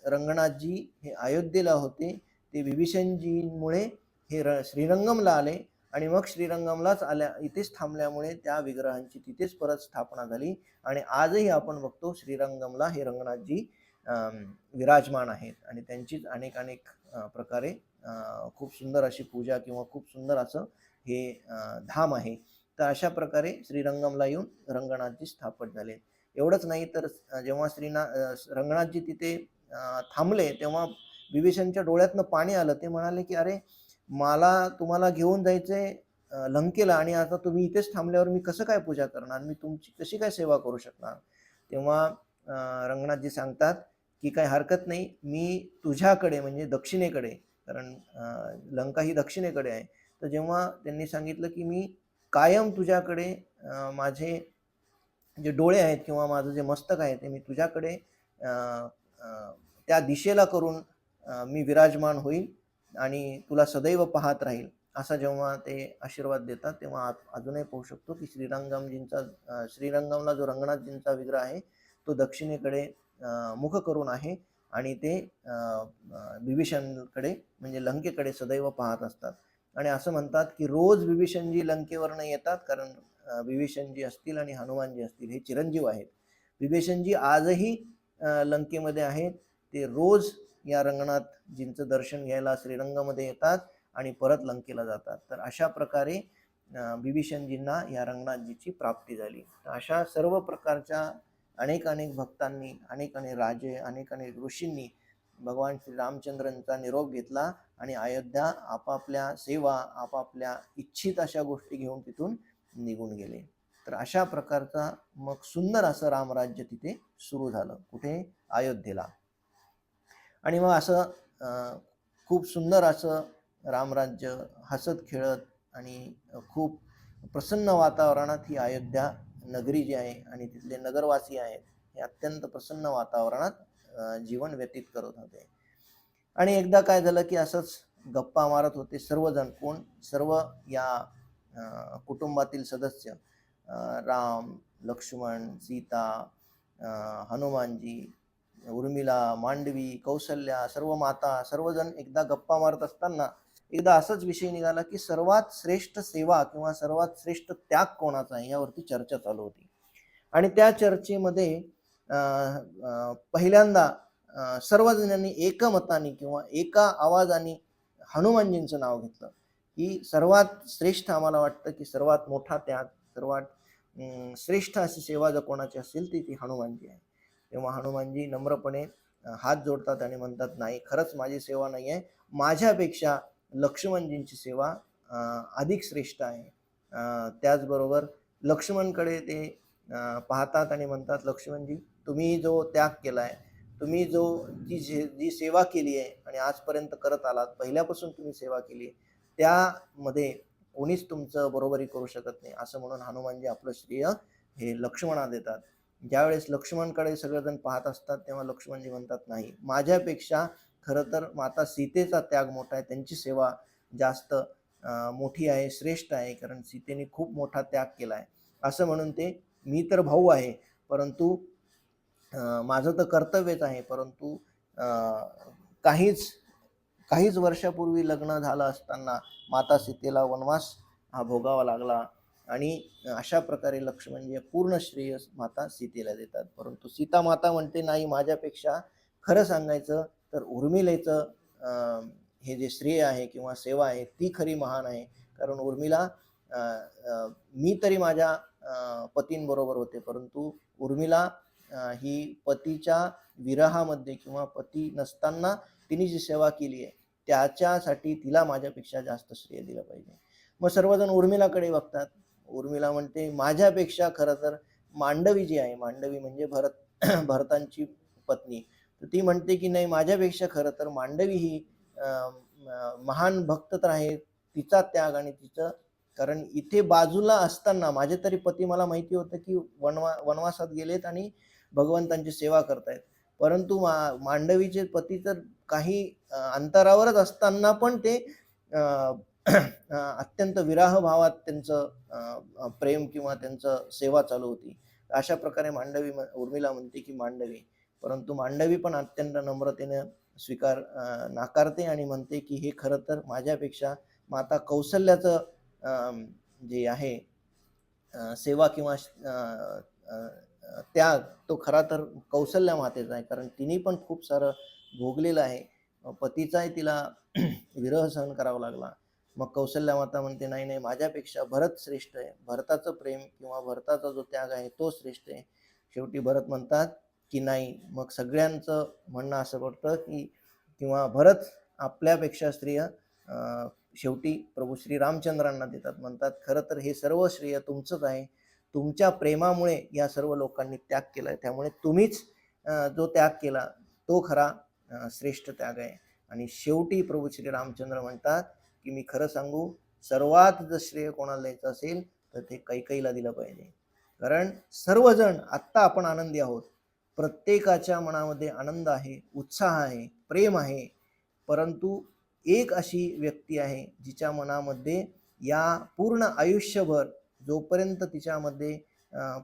रंगनाथजी हे अयोध्येला होते ते विभीषणजीमुळे हे श्रीरंगमला आले आणि मग श्रीरंगमलाच आल्या इथेच थांबल्यामुळे त्या विग्रहांची तिथेच परत स्थापना झाली. आणि आजही आपण बघतो श्रीरंगमला हे रंगनाथजी विराजमान आहेत आणि त्यांचीच अनेक अनेक प्रकारे खूप सुंदर अशी पूजा किंवा खूप सुंदर असं हे धाम आहे. तर अशा प्रकारे श्रीरंगमला येऊन रंगनाथजी स्थापन झाले. एवढंच नाही तर जेव्हा रंगनाथजी तिथे थांबले तेव्हा बिभीषणच्या डोळ्यातनं पाणी आलं. ते म्हणाले की अरे मला तुम्हाला घेऊन जायचंय लंकेला आणि आता तुम्ही इथेच थांबल्यावर मी कसं काय पूजा करणार, मी तुमची कशी काय सेवा करू शकणार. तेव्हा रंगनाथजी सांगतात की काही हरकत नाही, मी तुझ्याकडे म्हणजे दक्षिणेकडे, कारण लंका ही दक्षिणेकडे आहे. तर जेव्हा त्यांनी सांगितलं की मी कायम तुझ्याकडे माझे जे डोळे आहेत किंवा माझं जे मस्तक आहे ते मी तुझ्याकडे त्या दिशेला करून मी विराजमान होईल आणि तुला सदैव पाहत राहील, असा जेव्हा ते आशीर्वाद देतात तेव्हा अजूनही पाहू शकतो की श्रीरंगमला जो रंगनाथजींचा विग्रह आहे तो दक्षिणेकडे मुख करून आहे आणि ते बिभीषणकडे म्हणजे लंकेकडे सदैव पाहत असतात. आणि असं म्हणतात की रोज बिभीषणजी लंकेवरनं येतात, कारण बिभीषणजी असतील आणि हनुमानजी असतील हे चिरंजीव आहेत. बिभीषणजी आजही लंकेमध्ये आहेत. ते रोज या रंगनाथजींचं दर्शन घ्यायला श्रीरंगामध्ये येतात आणि परत लंकेला जातात. तर अशा प्रकारे बिभीषणजींना या रंगनाथजीची प्राप्ती झाली. तर अशा सर्व प्रकारच्या अनेक अनेक भक्तांनी, अनेक अनेक राजे, अनेक अनेक ऋषींनी भगवान श्री रामचंद्रांचा निरोप घेतला आणि अयोध्या आपापल्या सेवा, आपापल्या इच्छित अशा गोष्टी घेऊन तिथून निघून गेले. तर अशा प्रकारचा मग सुंदर असं रामराज्य तिथे सुरू झालं. कुठे? अयोध्येला. आणि मग असं खूप सुंदर असं रामराज्य हसत खेळत आणि खूप प्रसन्न वातावरणात ही अयोध्या नगरी जी आहे आणि तिथले नगरवासी आहेत हे अत्यंत प्रसन्न वातावरणात जीवन व्यतीत करत होते. आणि एकदा काय झालं की असंच गप्पा मारत होते सर्वजण. कोण? सर्व या कुटुंबातील सदस्य, राम, लक्ष्मण, सीता, हनुमानजी, उर्मिला, मांडवी, कौसल्या, सर्व माता, सर्वजण एकदा गप्पा मारत असताना एकदा असाच विषय निघाला की सर्वात श्रेष्ठ सेवा किंवा सर्वात श्रेष्ठ त्याग कोणाचा आहे यावरती चर्चा चालू होती. आणि त्या चर्चेमध्ये पहिल्यांदा सर्वजणांनी एकमताने किंवा एका आवाजाने हनुमानजींचं नाव घेतलं की सर्वात श्रेष्ठ आम्हाला वाटतं की सर्वात मोठा त्याग, सर्वात श्रेष्ठ अशी सेवा जर कोणाची असेल ती हनुमानजी आहे. तेव्हा हनुमानजी नम्रपणे हात जोडतात आणि म्हणतात नाही, खरंच माझी सेवा नाही आहे, माझ्यापेक्षा लक्ष्मणजींची सेवा अधिक श्रेष्ठ आहे. त्याचबरोबर लक्ष्मणकडे ते पाहतात आणि म्हणतात, लक्ष्मणजी तुम्ही जो त्याग केलाय, तुम्ही जी सेवा केली आहे आणि आजपर्यंत करत आलात, पहिल्यापासून तुम्ही सेवा केली, त्यामध्ये कोणीच तुमचं बरोबरी करू शकत नाही, असं म्हणून हनुमानजी आपलं श्रेय हे लक्ष्मणाला देतात. ज्यावेळेस लक्ष्मणकडे सगळेजण पाहत असतात तेव्हा लक्ष्मणजी म्हणतात नाही, माझ्यापेक्षा खरं तर माता सीतेचा त्याग मोठा आहे, त्यांची सेवा जास्त मोठी आहे, श्रेष्ठ आहे, कारण सीतेने खूप मोठा त्याग केला आहे. असं म्हणून ते, मी तर भाऊ आहे परंतु माझं तर कर्तव्यच आहे, परंतु काहीच वर्षापूर्वी लग्न झालं असताना माता सीतेला वनवास हा भोगावा लागला आणि अशा प्रकारे लक्ष्मणजी पूर्ण श्रेय माता सीतेला देतात. परंतु सीता माता म्हणते नाही, माझ्यापेक्षा खरं सांगायचं तर उर्मिलेचं हे जे श्रेय आहे किंवा सेवा आहे ती खरी महान आहे, कारण उर्मिला मी तरी माझ्या पतींबरोबर होते, परंतु उर्मिला ही पतीच्या विरहामध्ये किंवा पती नसताना तिने जी सेवा केली आहे त्याच्यासाठी तिला माझ्यापेक्षा जास्त श्रेय दिलं पाहिजे. मग सर्वजण उर्मिलाकडे बघतात. उर्मिला म्हणते माझ्यापेक्षा खरं तर मांडवी जी आहे, मांडवी म्हणजे भरतांची पत्नी, तर ती म्हणते की नाही, माझ्यापेक्षा खरं तर मांडवी ही महान भक्त तर आहे. तिचा त्याग आणि तिचं, कारण इथे बाजूला असताना माझे तरी पती, मला माहिती होतं की वनवासात गेलेत आणि भगवंतांची सेवा करतायत, परंतु मांडवीचे पती तर काही अंतरावरच असताना पण ते अत्यंत विराह भावात त्यांचं प्रेम किंवा त्यांचं सेवा चालू होती. अशा प्रकारे उर्मिला म्हणते की मांडवी, परंतु मांडवी पण अत्यंत नम्रतेने नाकारते आणि म्हणते की हे खरं तर माझ्यापेक्षा माता कौसल्याचं जे आहे सेवा किंवा त्याग, तो खरा तर कौसल्या मातेचा आहे, कारण तिने पण खूप सारं भोगलेलं आहे. पतीचाही तिला विरह सहन करावा लागला. मग कौसल्या माता म्हणते नाही नाही, माझ्यापेक्षा भरत श्रेष्ठ आहे, भरताचं प्रेम किंवा भरताचा जो त्याग आहे तो श्रेष्ठ आहे. शेवटी भरत म्हणतात की नाही, मग सगळ्यांचं म्हणणं असं पडतं की किंवा भरत आपल्यापेक्षा श्रेय शेवटी प्रभू श्री रामचंद्रांना देतात. म्हणतात खरं तर हे सर्व श्रेय तुमचंच आहे, तुमच्या प्रेमामुळे या सर्व लोकांनी त्याग केलाय, त्यामुळे तुम्हीच जो त्याग केला तो खरा श्रेष्ठ त्याग आहे. आणि शेवटी प्रभू श्री रामचंद्र म्हणतात की मी खरं सांगू, सर्वात जर श्रेय कोणाला द्यायचं असेल तर ते कैकेयीला दिलं पाहिजे, कारण सर्वजण आत्ता आपण आनंदी आहोत, प्रत्येकाच्या मनामध्ये आनंद आहे, उत्साह आहे, प्रेम आहे, परंतु एक अशी व्यक्ती आहे जिच्या मनामध्ये या पूर्ण आयुष्यभर जोपर्यंत तिच्यामध्ये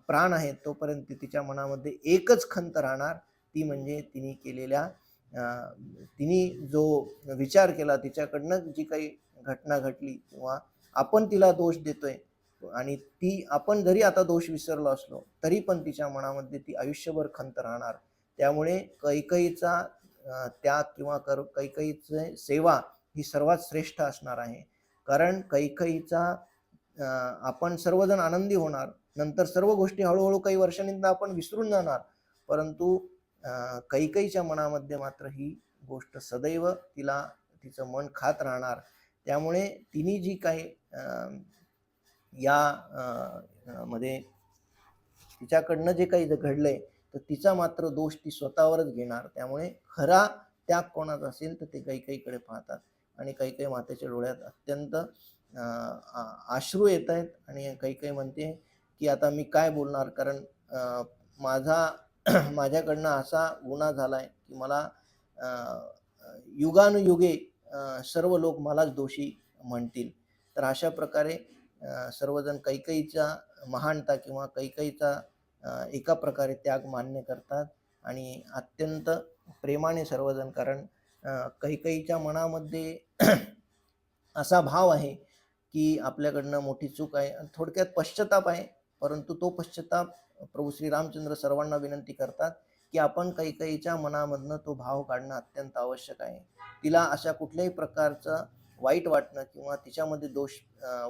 प्राण आहे तोपर्यंत तिच्या मनामध्ये एकच खंत राहणार, ती म्हणजे तिने जो विचार केला, तिच्याकडनं जी काही घटना घडली किंवा आपण तिला दोष देतोय, आणि ती आपण जरी आता दोष विसरलो असलो तरी पण तिच्या मनामध्ये ती आयुष्यभर खंत राहणार. त्यामुळे कैकेयीचा त्याग किंवा कैकेयीची सेवा ही सर्वात श्रेष्ठ असणार आहे, कारण कैकेयीचा आपण सर्वजण आनंदी होणार, नंतर सर्व गोष्टी हळूहळू काही वर्षांनंतर आपण विसरून जाणार, परंतु कैकेयीच्या मनामध्ये मात्र ही गोष्ट सदैव तिचं मन खात राहणार. त्यामुळे तिने जी काही मध्ये तिच्याकडनं जे काही घडलंय तर तिचा मात्र दोष ती स्वतःवरच घेणार. त्यामुळे खरा त्याग कोणाचा असेल तर ते कैकेयीकडे पाहतात आणि कैकेयी मातेच्या डोळ्यात अत्यंत अश्रू येत आहेत आणि कैकेयी म्हणते की आता मी काय बोलणार, कारण माझ्याकडनं असा गुन्हा झालाय की मला युगानुयुगे सर्व लोक मलाच दोषी म्हणतील. तर अशा प्रकारे सर्वजण कैकेयीचा महानता किंवा कैकेयीचा एका प्रकारे त्याग मान्य करतात आणि अत्यंत प्रेमाने सर्वजण, कारण कैकेयीच्या मनामध्ये असा भाव आहे की आपल्याकडनं मोठी चूक आहे, थोडक्यात पश्चाताप आहे, परंतु तो पश्चाताप प्रभू श्री रामचंद्र सर्वांना विनंती करतात की आपण कैकेयीच्या मनामधनं तो भाव काढणं अत्यंत आवश्यक आहे. तिला अशा कुठल्याही प्रकारचं वाईट वाटणं किंवा तिच्यामध्ये दोष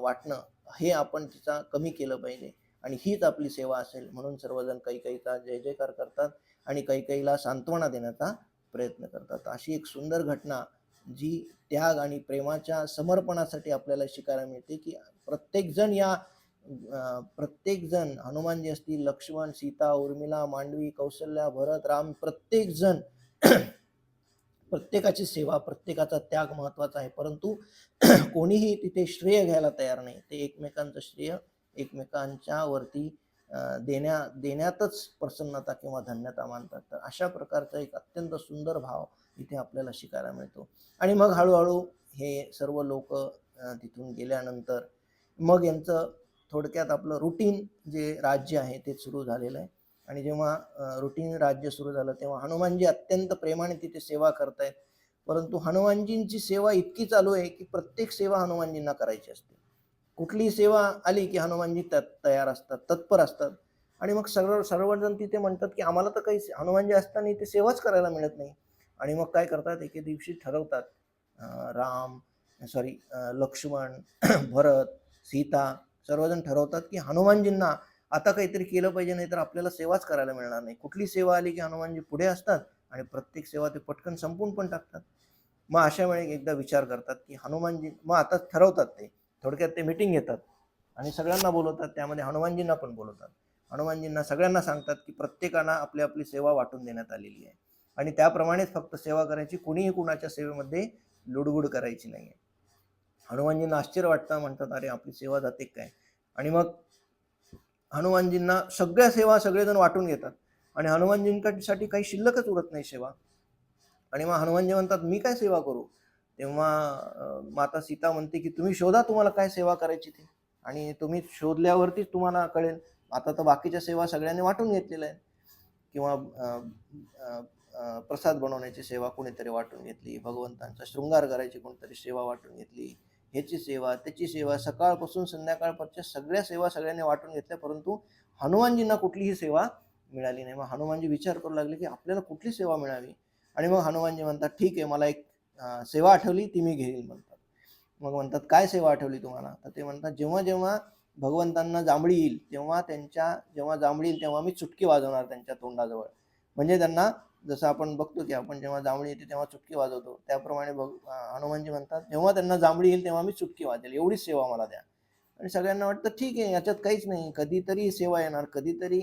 वाटणं हे आपण तिचा कमी केलं पाहिजे आणि हीच आपली सेवा असेल. म्हणून सर्वजण कैकेयीचा जय जयकार करतात आणि कैकेयीला सांत्वना देण्याचा प्रयत्न करतात. अशी एक सुंदर घटना जी त्याग आणि प्रेमाच्या समर्पणासाठी आपल्याला शिकायला मिळते की प्रत्येक जण हनुमानजी असतील, लक्ष्मण, सीता, उर्मिला, मांडवी, कौसल्या, भरत, राम, प्रत्येक जण प्रत्येकाची सेवा, प्रत्येकाचा त्याग महत्वाचा आहे, परंतु कोणीही तिथे श्रेय घ्यायला तयार नाही. ते एकमेकांचं श्रेय एकमेकांच्या वरती देण्यातच प्रसन्नता किंवा धन्यता मानतात. तर अशा प्रकारचा एक अत्यंत सुंदर भाव इथे आपल्याला शिकायला मिळतो. आणि मग हळूहळू हे सर्व लोक तिथून गेल्यानंतर मग यांचं थोडक्यात आपलं रुटीन जे राज्य आहे ते सुरू झालेलं आहे. आणि जेव्हा रुटीन राज्य सुरू झालं तेव्हा हनुमानजी अत्यंत प्रेमाने तिथे सेवा करतायत, परंतु हनुमानजींची सेवा इतकी चालू आहे की प्रत्येक सेवा हनुमानजींना करायची असते. कुठलीही सेवा आली की हनुमानजी तयार असतात, तत्पर असतात. आणि मग सर्वजण तिथे म्हणतात की आम्हाला तर काही हनुमानजी असताना इथे सेवाच करायला मिळत नाही. आणि मग काय करतात, एके दिवशी ठरवतात लक्ष्मण, भरत सीता सर्वजण ठरवतात की हनुमानजींना आता काहीतरी केलं पाहिजे, नाही तर आपल्याला सेवाच करायला मिळणार नाही. कुठली सेवा आली की हनुमानजी पुढे असतात आणि प्रत्येक सेवा ते पटकन संपून पण टाकतात. मग अशा वेळी एकदा विचार करतात की हनुमानजी, मग आता ठरवतात ते, थोडक्यात ते मीटिंग घेतात आणि सगळ्यांना बोलवतात, त्यामध्ये हनुमानजींना पण बोलवतात. हनुमानजींना सगळ्यांना सांगतात की प्रत्येकाला आपली आपली सेवा वाटून देण्यात आलेली आहे आणि त्याप्रमाणेच फक्त सेवा करायची, कुणीही कुणाच्या सेवेमध्ये लुडबुड करायची नाही आहे. हनुमानजींना आश्चर्य वाटतं, म्हणतात अरे आपली सेवा जाते काय. आणि मग हनुमानजींना सगळ्या सेवा सगळेजण वाटून घेतात आणि हनुमानजींसाठी काही शिल्लकच उरत नाही सेवा. आणि मग हनुमानजी म्हणतात मी काय सेवा करू. तेव्हा माता सीता म्हणते की तुम्ही शोधा तुम्हाला काय सेवा करायची ते, आणि तुम्ही शोधल्यावरतीच तुम्हाला कळेल. आता तर बाकीच्या सेवा सगळ्यांनी वाटून घेतलेल्या आहेत. किंवा प्रसाद बनवण्याची सेवा कोणीतरी वाटून घेतली, भगवंतांचा शृंगार करायची कोणतरी सेवा वाटून घेतली, ह्याची सेवा त्याची सेवा, सकाळपासून संध्याकाळपर्यंत सगळ्या सेवा सगळ्यांनी वाटून घेतल्या, परंतु हनुमानजींना कुठलीही सेवा मिळाली नाही. मग हनुमानजी विचार करू लागले की आपल्याला कुठली सेवा मिळावी. आणि मग हनुमानजी म्हणतात ठीक आहे, मला एक सेवा आठवली, ती मी घेईल म्हणतात. मग म्हणतात काय सेवा आठवली तुम्हाला. तर ते म्हणतात जेव्हा जेव्हा भगवंतांना जांभळी येईल तेव्हा जेव्हा जांभळी येईल तेव्हा मी चुटकी वाजवणार त्यांच्या तोंडाजवळ. म्हणजे त्यांना, जसं आपण बघतो की आपण जेव्हा जांभळी येते तेव्हा चुटकी वाजवतो, त्याप्रमाणे हनुमानजी म्हणतात जेव्हा त्यांना जांभळी येईल तेव्हा मी चुटकी वाजेल, एवढीच सेवा मला द्या. आणि सगळ्यांना वाटतं ठीक आहे, याच्यात काहीच नाही, कधीतरी सेवा येणार, कधीतरी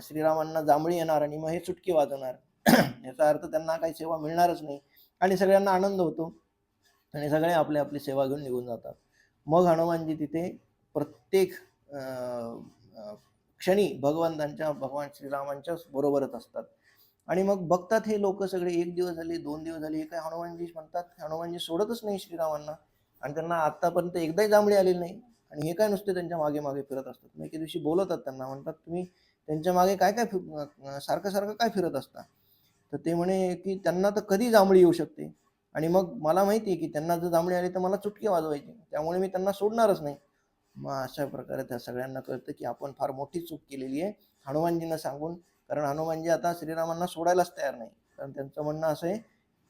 श्रीरामांना जांभळी येणार आणि मग हे चुटकी वाजवणार. याचा अर्थ त्यांना काही सेवा मिळणारच नाही. आणि सगळ्यांना आनंद होतो आणि सगळे आपली आपली सेवा घेऊन निघून जातात. मग हनुमानजी तिथे प्रत्येक क्षणी भगवान श्रीरामांच्या बरोबरच असतात. आणि मग बघतात हे लोक सगळे, एक दिवस झाले, 2 दिवस झाले, हे काय हनुमानजी म्हणतात, हनुमानजी सोडतच नाही श्रीरामांना आणि त्यांना आतापर्यंत एकदाही जांभळी आलेली नाही. आणि हे काय नुसते त्यांच्या मागे मागे फिरत असतात. मग एके दिवशी बोलवतात त्यांना, म्हणतात तुम्ही त्यांच्या मागे काय काय सारखं सारखं काय फिरत असता. तर ते म्हणे की त्यांना तर कधी जांभळी येऊ शकते आणि मग मला माहिती आहे की त्यांना जर जांभळी आली तर मला चुटकी वाजवायची, त्यामुळे मी त्यांना सोडणारच नाही. मग अशा प्रकारे त्या सगळ्यांना कळतं की आपण फार मोठी चूक केलेली आहे हनुमानजींना सांगून. कारण हनुमानजी आता श्रीरामांना सोडायलाच तयार नाही. कारण त्यांचं म्हणणं असं आहे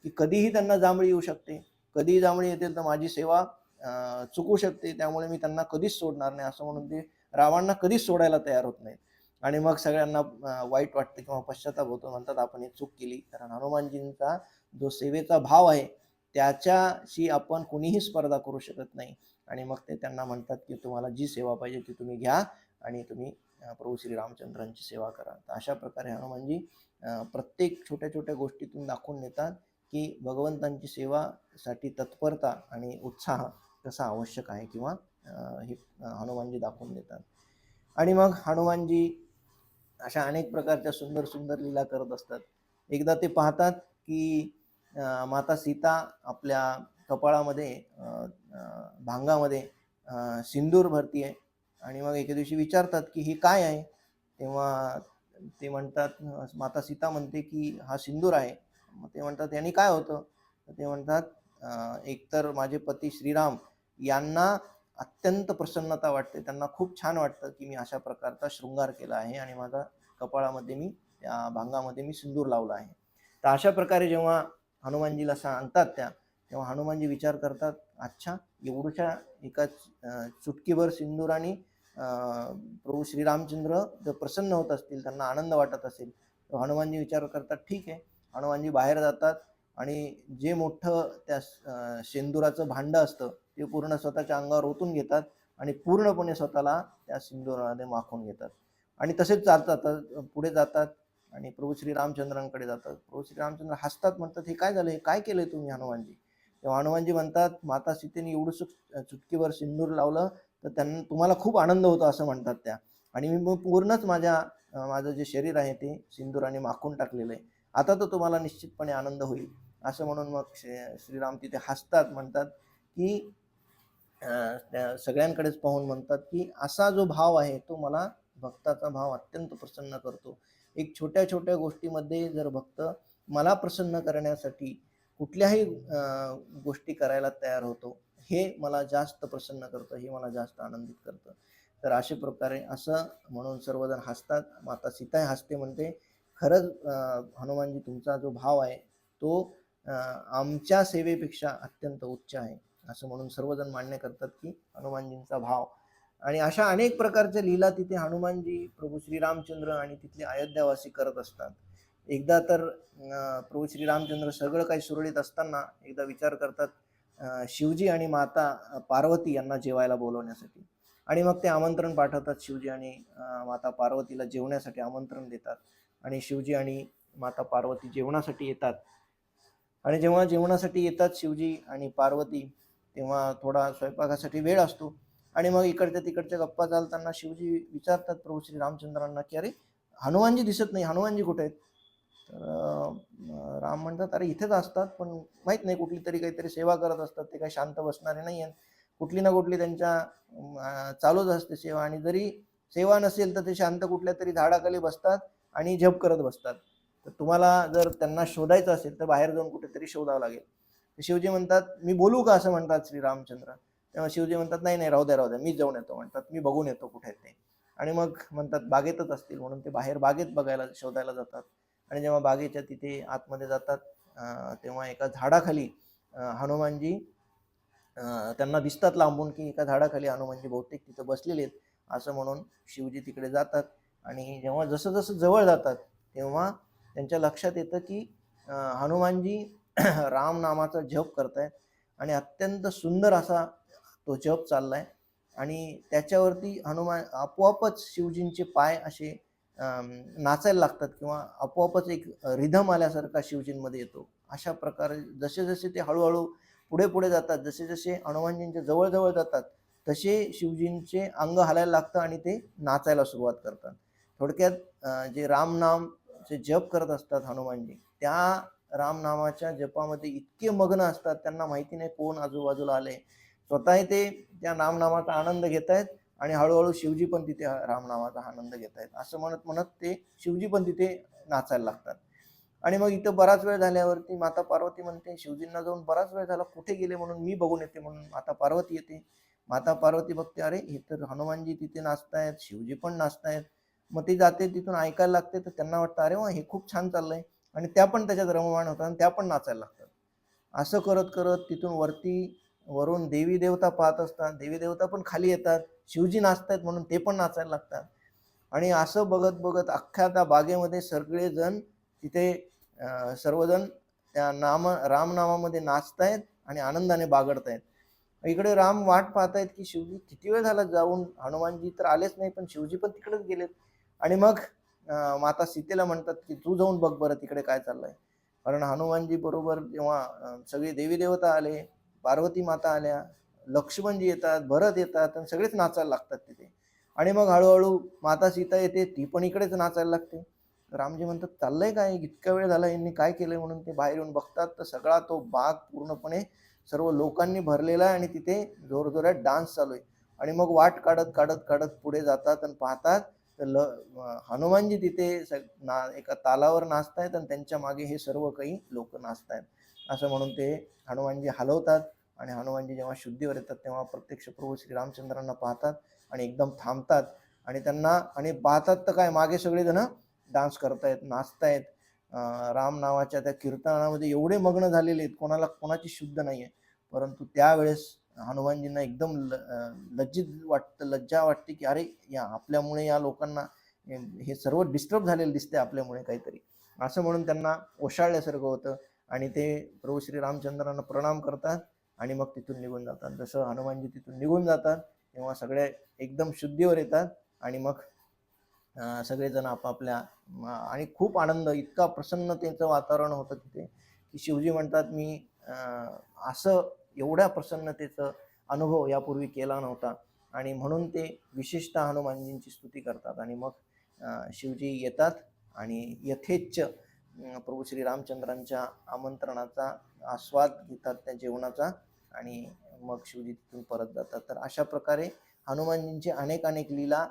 की कधीही त्यांना जांभळी येऊ शकते, कधीही जांभळी येतील तर माझी सेवा चुकू शकते, त्यामुळे मी त्यांना कधीच सोडणार नाही, असं म्हणून ते रावांना कधीच सोडायला तयार होत नाहीत. आणि मग सगळ्यांना वाईट वाटतं किंवा पश्चाताप होतो, म्हणतात आपण एक चूक केली. कारण हनुमानजींचा जो सेवेचा भाव आहे त्याच्याशी आपण कुणीही स्पर्धा करू शकत नाही. आणि मग ते त्यांना म्हणतात की तुम्हाला जी सेवा पाहिजे ती तुम्ही घ्या आणि तुम्ही प्रभू श्री रामचंद्रांची सेवा करा. तर अशा प्रकारे हनुमानजी प्रत्येक छोट्या छोट्या गोष्टीतून दाखवून देतात की भगवंतांची सेवासाठी तत्परता आणि उत्साह कसा आवश्यक आहे, किंवा हे हनुमानजी दाखवून देतात. आणि मग हनुमानजी अशा अनेक प्रकारच्या सुंदर सुंदर लीला करत असतात. एकदा ते पाहतात की माता सीता आपल्या कपाळामध्ये भांगामध्ये सिंदूर भरतीये आणि मग एके दिवशी विचारतात की हे काय आहे. तेव्हा ते म्हणतात, माता सीता म्हणते की हा सिंदूर आहे. मग ते म्हणतात यांनी काय होतं. तर ते म्हणतात एकतर माझे पती श्रीराम यांना अत्यंत प्रसन्नता वाटते, त्यांना खूप छान वाटतं की मी अशा प्रकारचा शृंगार केला आहे आणि माझा कपाळामध्ये मी त्या भांगामध्ये मी सिंदूर लावला आहे. तर अशा प्रकारे जेव्हा हनुमानजीला सांगतात तेव्हा हनुमानजी विचार करतात, अच्छा एवढ्या एका चुटकीभर सिंदूराने प्रभू श्रीरामचंद्र जर प्रसन्न होत असतील, त्यांना आनंद वाटत असेल, तर हनुमानजी विचार करतात ठीक आहे. हनुमानजी बाहेर जातात आणि जे मोठं त्या सिंदुराचं भांड असतं ते पूर्ण स्वतःच्या अंगावर ओतून घेतात आणि पूर्णपणे स्वतःला त्या सिंदुरामध्ये माखून घेतात. आणि तसेच चालतात, पुढे जातात आणि प्रभू श्रीरामचंद्रांकडे जातात. प्रभू श्रीरामचंद्र हसतात, म्हणतात हे काय झालं, हे काय केलंय तुम्ही हनुमानजी. तेव्हा हनुमानजी म्हणतात माता सीतेने एवढं चुटकीभर सिंदूर लावलं तर त्यांना तुम्हाला खूप आनंद होतो असं म्हणतात त्या. आणि मी मग पूर्णच माझं जे शरीर आहे ते सिंदुराने माखून टाकलेलं आहे, आता तर तुम्हाला निश्चितपणे आनंद होईल असं म्हणून मग श्रीराम तिथे हसतात, म्हणतात की त्या सगळ्यांकडेच पाहून म्हणतात की असा जो भाव आहे तो मला भक्ताचा भाव अत्यंत प्रसन्न करतो. एक छोट्या छोट्या गोष्टीमध्ये जर भक्त मला प्रसन्न करण्यासाठी कुठल्याही गोष्टी करायला तयार होतो, हे मला जास्त प्रसन्न करतं, हे मला जास्त आनंदित करतं. तर अशा प्रकारे असं म्हणून सर्वजण हसतात. माता सीता हसते, म्हणते खरंच हनुमानजी तुमचा जो भाव आहे तो आमच्या सेवेपेक्षा अत्यंत उच्च आहे. असं म्हणून सर्वजण मान्य करतात की हनुमानजींचा भाव. आणि अशा अनेक प्रकारच्या लीला तिथे हनुमानजी, प्रभू श्रीरामचंद्र आणि तिथले अयोध्यावासी करत असतात. एकदा तर प्रभू श्रीरामचंद्र सगळं काही सुरळीत असताना एकदा विचार करतात शिवजी आणि माता पार्वती यांना जेवायला बोलवण्यासाठी. आणि मग ते आमंत्रण पाठवतात. शिवजी आणि माता पार्वतीला जेवण्यासाठी आमंत्रण देतात. आणि शिवजी आणि माता पार्वती जेवणासाठी येतात. आणि जेव्हा जेवणासाठी येतात शिवजी आणि पार्वती, तेव्हा थोडा स्वयंपाकासाठी वेळ असतो. आणि मग इकडच्या तिकडच्या गप्पा चालताना शिवजी विचारतात प्रभू श्री रामचंद्रांना की अरे हनुमानजी दिसत नाही, हनुमानजी कुठे आहेत? तर राम म्हणतात अरे इथेच असतात, पण माहित नाही कुठली तरी काहीतरी सेवा करत असतात, ते काही शांत बसणारे नाही आहेत. कुठली ना कुठली त्यांच्या चालूच असते सेवा. आणि जरी सेवा नसेल तर ते शांत कुठल्या तरी झाडाखाली बसतात आणि जप करत बसतात. तर तुम्हाला जर त्यांना शोधायचं असेल तर बाहेर जाऊन कुठेतरी शोधावं लागेल. शिवजी म्हणतात मी बोलू का, असं म्हणतात श्रीरामचंद्र. तेव्हा शिवजी म्हणतात नाही नाही राहू द्या राहू द्या, मी जाऊन येतो म्हणतात, मी बघून येतो कुठे ते. आणि मग म्हणतात बागेतच असतील, म्हणून ते बाहेर बागेत बघायला शोधायला जातात. आणि जेव्हा बागेच्या तिथे आतमध्ये जातात तेव्हा एका झाडाखाली हनुमानजी त्यांना दिसतात लांबून की एका झाडाखाली हनुमानजी बहुतेक तिथं बसलेले आहेत, असं म्हणून शिवजी तिकडे जातात. आणि जेव्हा जसं जसं जवळ जातात तेव्हा त्यांच्या लक्षात येतं की हनुमानजी राम नामाचा जप करतायत. आणि अत्यंत सुंदर असा तो जप चाललाय. आणि त्याच्यावरती हनुमान आपोआपच शिवजींचे पाय असे नाचायला लागतात, किंवा आपोआपच एक रिधम आल्यासारखा शिवजींमध्ये येतो. अशा प्रकारे जसे जसे ते हळूहळू पुढे पुढे जातात, जसे जसे हनुमानजींच्या जवळ जवळ जातात, तसे शिवजींचे अंग हलायला लागतं आणि ते नाचायला सुरुवात करतात. थोडक्यात जे रामनाम जे जप करत असतात हनुमानजी, त्या रामनामाच्या जपामध्ये इतके मग्न असतात, त्यांना माहिती नाही कोण आजूबाजूला आले. स्वतः ते त्या रामनामाचा आनंद घेत आहेत आणि हळूहळू शिवजी पण तिथे रामनामाचा आनंद घेत आहेत. असं म्हणत म्हणत ते शिवजी पण तिथे नाचायला लागतात. आणि मग इथं बराच वेळ झाल्यावरती माता पार्वती म्हणते शिवजींना जाऊन बराच वेळ झाला, कुठे गेले म्हणून मी बघून येते. म्हणून माता पार्वती येते. माता पार्वती बघते अरे हे तर हनुमानजी तिथे नाचतायत, शिवजी पण नाचतायत. मग ती जाते तिथून ऐकायला लागते, तर त्यांना वाटतं अरे वा हे खूप छान चाललंय. आणि त्या पण त्याच्यात रममाण होतात आणि त्या पण नाचायला लागतात. असं करत करत तिथून वरून देवी देवता पाहत असतात. देवी देवता पण खाली येतात, शिवजी नाचतायत म्हणून ते पण नाचायला लागतात. आणि असं बघत बघत अख्ख्या त्या बागेमध्ये सगळेजण तिथे सर्वजण त्या रामनामामध्ये नाचतायत आणि आनंदाने बागडतायत. इकडे राम वाट पाहतायत की शिवजी किती वेळ झाला जाऊन, हनुमानजी तर आलेच नाही, पण शिवजी पण तिकडेच गेलेत. आणि मग माता सीतेला म्हणतात की तू जाऊन बघ बरं तिकडे काय चाललंय. कारण हनुमानजी बरोबर जेव्हा सगळे देवी देवता आले, पार्वती माता आल्या, लक्ष्मणजी येतात, भरत येतात आणि सगळेच नाचायला लागतात तिथे. आणि मग हळूहळू माता सीता येते, ती पण इकडेच नाचायला लागते. रामजी म्हणतात चाललंय काय, इतका वेळ झाला यांनी काय केलंय. म्हणून ते बाहेर येऊन बघतात तर सगळा तो बाग पूर्णपणे सर्व लोकांनी भरलेला आहे आणि तिथे जोरजोरात डान्स चालू आहे. आणि मग वाट काढत काढत काढत पुढे जातात आणि पाहतात तर हनुमानजी तिथे एका तालावर नाचतायत आणि त्यांच्या मागे हे सर्व काही लोक नाचतायत. असं म्हणून ते हनुमानजी हलवतात. आणि हनुमानजी जेव्हा शुद्धीवर येतात तेव्हा प्रत्यक्ष प्रभू श्रीरामचंद्रांना पाहतात आणि एकदम थांबतात. आणि त्यांना आणि पाहतात तर काय, मागे सगळेजण डान्स करतायत, नाचतायत. राम नावाच्या त्या कीर्तनामध्ये एवढे मग्न झालेले आहेत, कोणाची शुद्ध नाहीये. परंतु त्यावेळेस हनुमानजींना एकदम लज्जा वाटते की अरे या आपल्यामुळे या लोकांना हे सर्व डिस्टर्ब झालेलं दिसते आपल्यामुळे काहीतरी, असं म्हणून त्यांना ओशाळल्यासारखं होतं. आणि ते प्रभू श्री रामचंद्रांना प्रणाम करतात आणि मग तिथून निघून जातात. जसं हनुमानजी तिथून निघून जातात तेव्हा सगळे एकदम शुद्धीवर येतात. आणि मग सगळेजण आपापल्या आणि खूप आनंद, इतका प्रसन्नतेचं वातावरण होतं तिथे की शिवजी म्हणतात मी असं एवढ्या प्रसन्नतेचं अनुभव यापूर्वी केला नव्हता. आणि म्हणून ते विशेषतः हनुमानजींची स्तुती करतात. आणि मग शिवजी येतात आणि यथेच्छ प्रभू श्री रामचंद्रांच्या आमंत्रणाचा आस्वाद घेतात त्या जेवणाचा. आणि मग शिवजी तिथून परत जातात. तर अशा प्रकारे हनुमानजींची अनेक अनेक लीला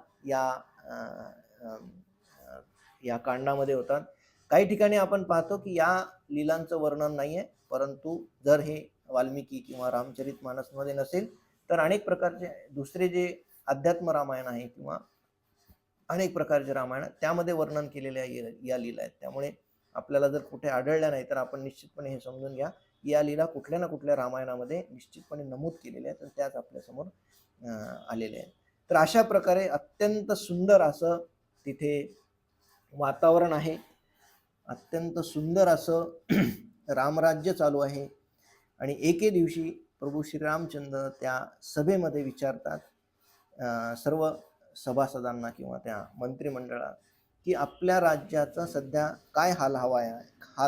या कांडामध्ये होतात. काही ठिकाणी आपण पाहतो की या लीलांचं वर्णन नाहीये, परंतु जर हे वाल्मिकी किंवा रामचरित मानसमध्ये नसेल तर अनेक प्रकारचे दुसरे जे अध्यात्म रामायण आहे किंवा अनेक प्रकारचे रामायण त्यामध्ये वर्णन केलेल्या या लीला आहेत. त्यामुळे आपल्याला जर कुठे आढळल्या नाही तर आपण निश्चितपणे हे समजून घ्या या लीला कुठल्या ना कुठल्या रामायणामध्ये निश्चितपणे नमूद केलेल्या आहेत आणि त्याच आपल्यासमोर आलेल्या आहेत. तर अशा प्रकारे अत्यंत सुंदर असं तिथे वातावरण आहे, अत्यंत सुंदर असं रामराज्य चालू आहे. आणि एके दिवशी प्रभू श्रीरामचंद्र त्या सभेमध्ये विचारतात सर्व सभासदांना किंवा त्या मंत्रिमंडळात की आपल्या राज्याचा सध्या काय हाल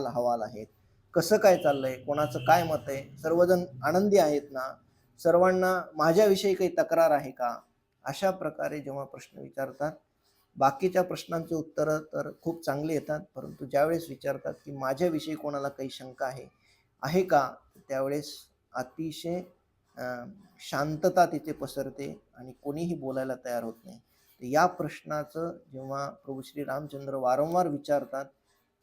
हवाल आहेत, कसं काय चाललंय, कोणाचं काय मत आहे, सर्वजण आनंदी आहेत ना, सर्वांना माझ्याविषयी काही तक्रार आहे का, अशा प्रकारे जेव्हा प्रश्न विचारतात. बाकीच्या प्रश्नांची उत्तरं तर खूप चांगली येतात, परंतु ज्यावेळेस विचारतात की माझ्याविषयी कोणाला काही शंका आहे का, त्यावेळेस अतिशय शांतता तिथे पसरते आणि कोणीही बोलायला तयार होत नाही. तर या प्रश्नाचं जेव्हा प्रभू श्री रामचंद्र वारंवार विचारतात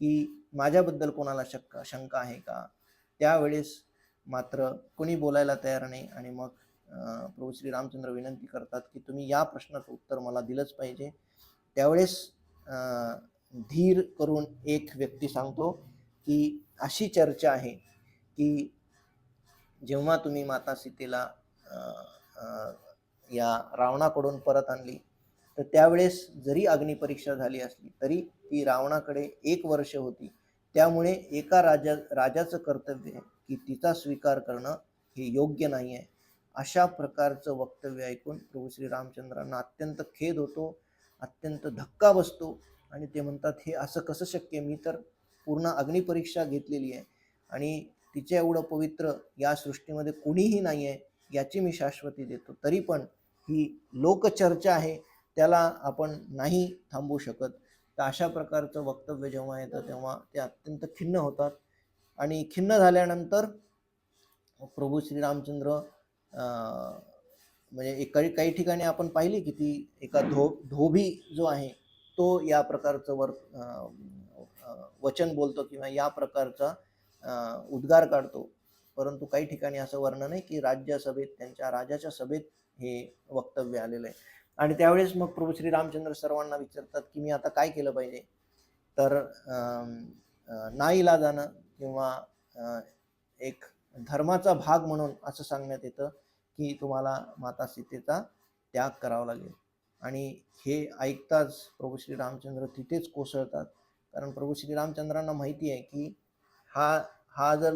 की माझ्याबद्दल कोणाला शंका आहे का, त्यावेळेस मात्र कोणी बोलायला तयार नाही. आणि मग प्रभू श्री रामचंद्र विनंती करतात की तुम्ही या प्रश्नाचं उत्तर मला दिलंच पाहिजे. त्यावेळेस धीर करून एक व्यक्ती सांगतो की अशी चर्चा आहे की जेव्हा तुम्ही माता सीतेला या रावणाकडून परत आणली, तर त्यावेळेस जरी अग्निपरीक्षा झाली असली तरी ती रावणाकडे 1 वर्ष होती. त्यामुळे एका राजाचं कर्तव्य आहे की तिचा स्वीकार करणं हे योग्य नाही आहे. अशा प्रकारचं वक्तव्य ऐकून प्रभू श्री रामचंद्रांना अत्यंत खेद होतो, अत्यंत धक्का बसतो आणि ते म्हणतात हे असं कसं शक्य, मी तर पूर्ण अग्निपरीक्षा घेतलेली आहे आणि तिच्या एवढं पवित्र या सृष्टीमध्ये कुणीही नाही आहे याची मी शाश्वती देतो, तरी पण ही लोकचर्चा आहे, त्याला आपण नाही थांबवू शकत. तर अशा प्रकारचं वक्तव्य जेव्हा येतं तेव्हा ते अत्यंत खिन्न होतात. आणि खिन्न झाल्यानंतर प्रभू श्रीरामचंद्र म्हणजे काही ठिकाणी आपण पाहिली की ती एका धोबी जो आहे तो या प्रकारचं वचन बोलतो किंवा या प्रकारचा उद्गार काढतो. परंतु काही ठिकाणी असं वर्णन आहे की राज्यसभेत, त्यांच्या राजाच्या सभेत हे वक्तव्य आलेलं आहे. आणि त्यावेळेस मग प्रभू श्री रामचंद्र सर्वांना विचारतात की मी आता काय केलं पाहिजे. तर नाईलाजानं किंवा एक धर्माचा भाग म्हणून असं सांगण्यात येतं की तुम्हाला माता सीतेचा त्याग करावा लागेल. आणि हे ऐकताच प्रभू श्री रामचंद्र तिथेच कोसळतात, कारण प्रभू श्री रामचंद्रांना माहिती आहे की हा जर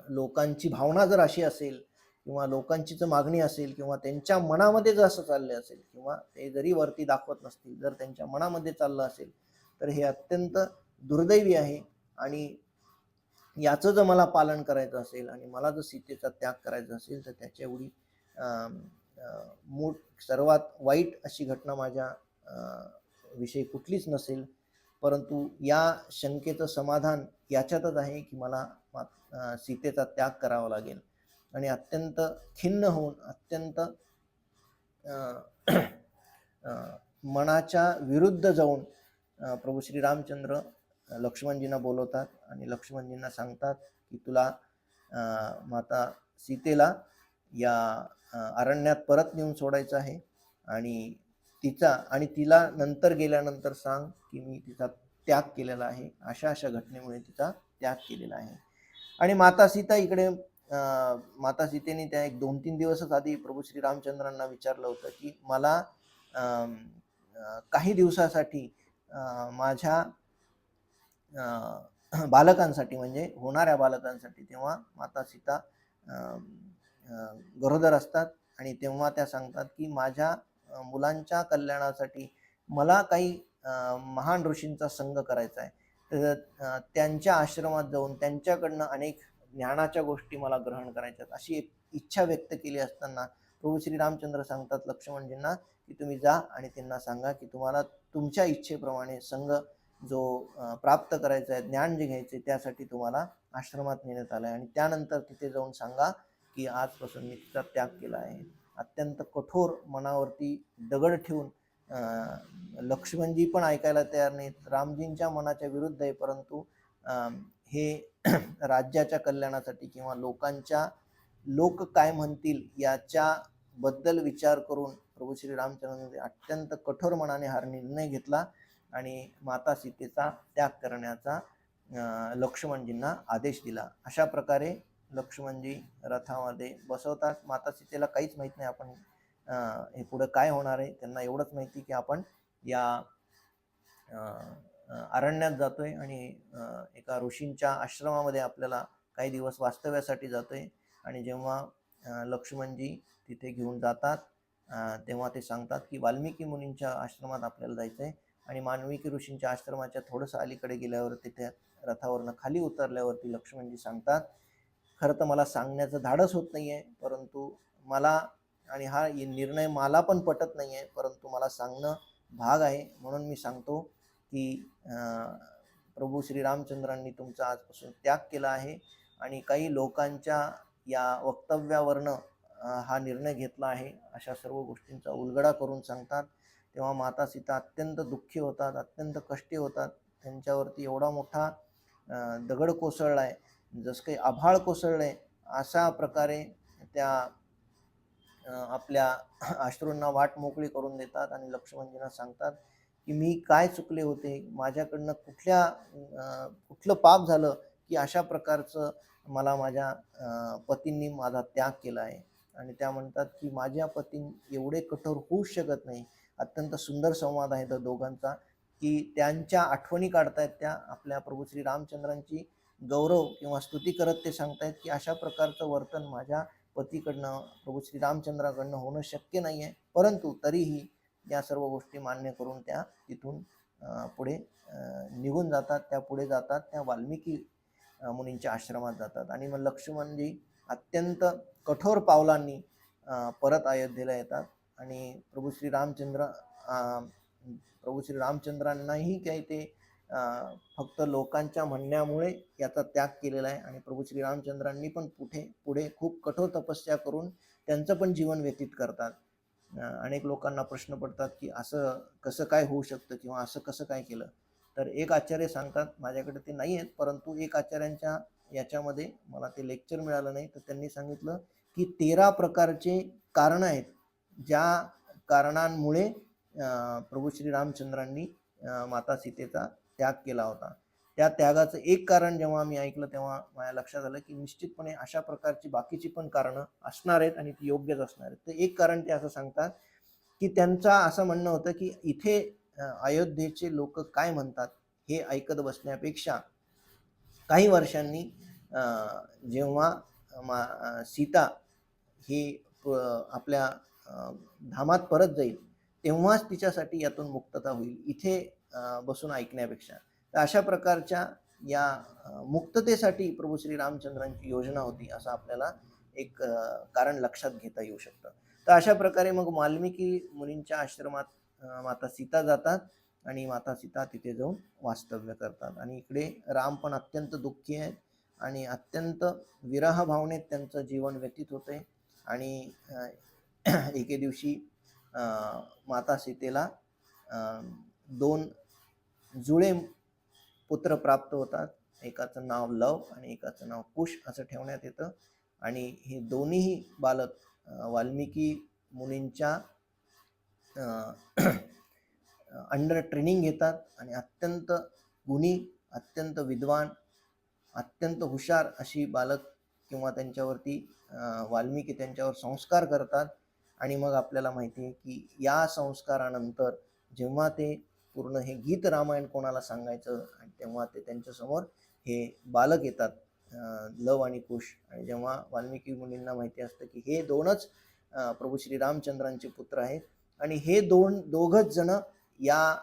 लोकांची भावना जर अशी असेल किंवा लोकांची जर मागणी असेल किंवा त्यांच्या मनामध्ये जर असं चाललं असेल किंवा ते जरी वरती दाखवत नसतील, जर त्यांच्या मनामध्ये चाललं असेल तर हे अत्यंत दुर्दैवी आहे. आणि याचं जर मला पालन करायचं असेल आणि मला जर सीतेचा त्याग करायचा असेल तर त्याच्या एवढी सर्वात वाईट अशी घटना माझ्या विषयी कुठलीच नसेल. परंतु या शंकेचं समाधान याच्यातच आहे की मला सीतेचा त्याग करावा लागेल. आणि अत्यंत खिन्न होऊन, अत्यंत मनाच्या विरुद्ध जाऊन प्रभू श्री रामचंद्र लक्ष्मणजींना बोलवतात आणि लक्ष्मणजींना सांगतात की तुला माता सीतेला या अरण्यात परत नेऊन सोडायचं आहे आणि तिला नंतर गेल्यानंतर सांग की मी तिचा त्याग केलेला आहे, अशा अशा घटनेमुळे तिचा त्याग केलेला आहे. आणि माता सीता इकडे माता सीतेने त्या 1-2-3 दिवसच आधी प्रभू श्री रामचंद्रांना विचारलं होतं की मला काही दिवसासाठी माझ्या बालकांसाठी, म्हणजे होणाऱ्या बालकांसाठी, तेव्हा माता सीता गरोदर असतात आणि तेव्हा त्या सांगतात की माझ्या मुलांच्या कल्याणासाठी मला काही महान ऋषींचा संग करायचा आहे. तर त्यांच्या आश्रमात जाऊन त्यांच्याकडनं अनेक ज्ञानाच्या गोष्टी मला ग्रहण करायच्यात, अशी एक इच्छा व्यक्त केली असताना प्रभू श्री रामचंद्र सांगतात लक्ष्मणजींना की तुम्ही जा आणि त्यांना सांगा की तुम्हाला तुमच्या इच्छेप्रमाणे संग जो प्राप्त करायचा आहे, ज्ञान जे घ्यायचे, त्यासाठी तुम्हाला आश्रमात नेण्यात आलं आहे. आणि त्यानंतर तिथे जाऊन सांगा की आजपासून मी तिचा त्याग केला आहे. अत्यंत कठोर मनावरती दगड ठेवून लक्ष्मणजी पण ऐकायला तयार नाहीत, रामजींच्या मनाच्या विरुद्ध आहे, परंतु हे राज्याच्या कल्याणासाठी किंवा लोक काय म्हणतील याच्याबद्दल विचार करून प्रभू श्री रामचंद्रांनी अत्यंत कठोर मनाने हा निर्णय घेतला आणि माता सीतेचा त्याग करण्याचा लक्ष्मणजींना आदेश दिला. अशा प्रकारे लक्ष्मणजी रथामध्ये बसवतात. माता सीतेला काहीच माहीत नाही आपण हे पुढे काय होणार आहे. त्यांना एवढंच माहिती की आपण या अरण्यात जातोय आणि एका ऋषींच्या आश्रमामध्ये आपल्याला काही दिवस वास्तव्यासाठी जातोय. आणि जेव्हा लक्ष्मणजी तिथे घेऊन जातात तेव्हा ते सांगतात की वाल्मिकी मुनींच्या आश्रमात आपल्याला जायचंय. आणि वाल्मिकी ऋषींच्या आश्रमाच्या थोडंसं अलीकडे गेल्यावर तिथे रथावरनं खाली उतरल्यावरती लक्ष्मणजी सांगतात, खरं तर मला सांगण्याचं धाडस होत नाहीये, परंतु मला आणि हा निर्णय मला पण पटत नाहीये, परंतु मला सांगणं भाग आहे, म्हणून मी सांगतो की प्रभू श्रीरामचंद्रांनी तुमचा आजपासून त्याग केला आहे आणि काही लोकांच्या या वक्तव्यावरनं हा निर्णय घेतला आहे, अशा सर्व गोष्टींचा उलगडा करून सांगतात. तेव्हा माता सीता अत्यंत दुःखी होतात, अत्यंत कष्टी होतात. त्यांच्यावरती एवढा मोठा दगड कोसळला आहे, जसं काही आभाळ कोसळलंय अशा प्रकारे त्या आपल्या अश्रूंना वाट मोकळी करून देतात आणि लक्ष्मणजींना सांगतात की मी काय चुकले होते, माझ्याकडनं कुठलं पाप झालं की अशा प्रकारचं मला माझ्या पतींनी माझा त्याग केला आहे. आणि त्या म्हणतात की माझ्या पतींनी एवढे कठोर होऊच शकत नाही. अत्यंत सुंदर संवाद आहे त्या दोघांचा की त्यांच्या आठवणी काढतायत त्या आपल्या प्रभू श्री रामचंद्रांची गौरव किंवा स्तुती करत ते सांगतायत की अशा प्रकारचं वर्तन माझ्या पतीकडनं प्रभू श्री रामचंद्राकडनं होणं शक्य नाही आहे. परंतु तरीही या सर्व गोष्टी मान्य करून त्या तिथून पुढे निघून जातात. त्या पुढे जातात, त्या वाल्मिकी मुनींच्या आश्रमात जातात. आणि मग लक्ष्मणजी अत्यंत कठोर पावलांनी परत अयोध्येला येतात. आणि प्रभू श्री रामचंद्रांनाही काही ते फक्त लोकांच्या म्हणण्यामुळे याचा त्याग केलेला आहे. आणि प्रभू श्री रामचंद्रांनी पण पुढे खूप कठोर तपस्या करून त्यांचं पण जीवन व्यतीत करतात. अनेक लोकांना प्रश्न पडतात की असं कसं काय होऊ शकतं किंवा असं कसं काय केलं. तर एक आचार्य सांगतात, माझ्याकडे ते नाही आहेत, परंतु एक आचार्यांच्या याच्यामध्ये मला ते लेक्चर मिळालं नाही, तर त्यांनी सांगितलं की 13 प्रकारचे कारण आहेत ज्या कारणांमुळे प्रभू श्री रामचंद्रांनी माता सीतेचा त्याग केला होता. त्या त्यागाचं एक कारण जेव्हा मी ऐकलं तेव्हा माझ्या लक्षात आलं की निश्चितपणे अशा प्रकारची बाकीची पण कारणं असणार आहेत आणि ती योग्यच असणार आहेत. तर एक कारण ते असं सांगतात की त्यांचं असं म्हणणं होतं की इथे अयोध्येचे लोक काय म्हणतात हे ऐकत बसण्यापेक्षा काही वर्षांनी जेव्हा सीता ही आपल्या धामात परत जाईल तेव्हाच तिच्यासाठी यातून मुक्तता होईल, इथे बसून ऐकण्यापेक्षा. तर अशा प्रकारच्या या मुक्ततेसाठी प्रभू श्री रामचंद्रांची योजना होती, असं आपल्याला एक कारण लक्षात घेता येऊ शकतं. तर अशा प्रकारे मग वाल्मिकी मुनींच्या आश्रमात माता सीता जातात आणि माता सीता तिथे जाऊन वास्तव्य करतात. आणि इकडे राम पण अत्यंत दुःखी आहेत आणि अत्यंत विरह भावनेत त्यांचं जीवन व्यतीत होते. आणि एके दिवशी माता सीतेला 2 जुळे पुत्र प्राप्त होतात. एकाचं नाव लव आणि एकाचं नाव कुश असं ठेवण्यात येतं. आणि हे दोन्हीही बालक वाल्मिकी मुनींच्या अंडर ट्रेनिंग घेतात आणि अत्यंत गुणी, अत्यंत विद्वान, अत्यंत हुशार अशी बालक किंवा त्यांच्यावरती वाल्मिकी त्यांच्यावर संस्कार करतात. आणि मग आपल्याला माहिती आहे की या संस्कारानंतर जेव्हा ते पूर्ण हे गीत रामायण कोणाला सांगायचं आणि तेव्हा ते त्यांच्यासमोर हे बालक येतात, लव आणि कुश. आणि जेव्हा वाल्मिकी मुनींना माहिती असतं की हे दोनच प्रभू श्री रामचंद्रांचे पुत्र आहेत आणि हे दोघच जण या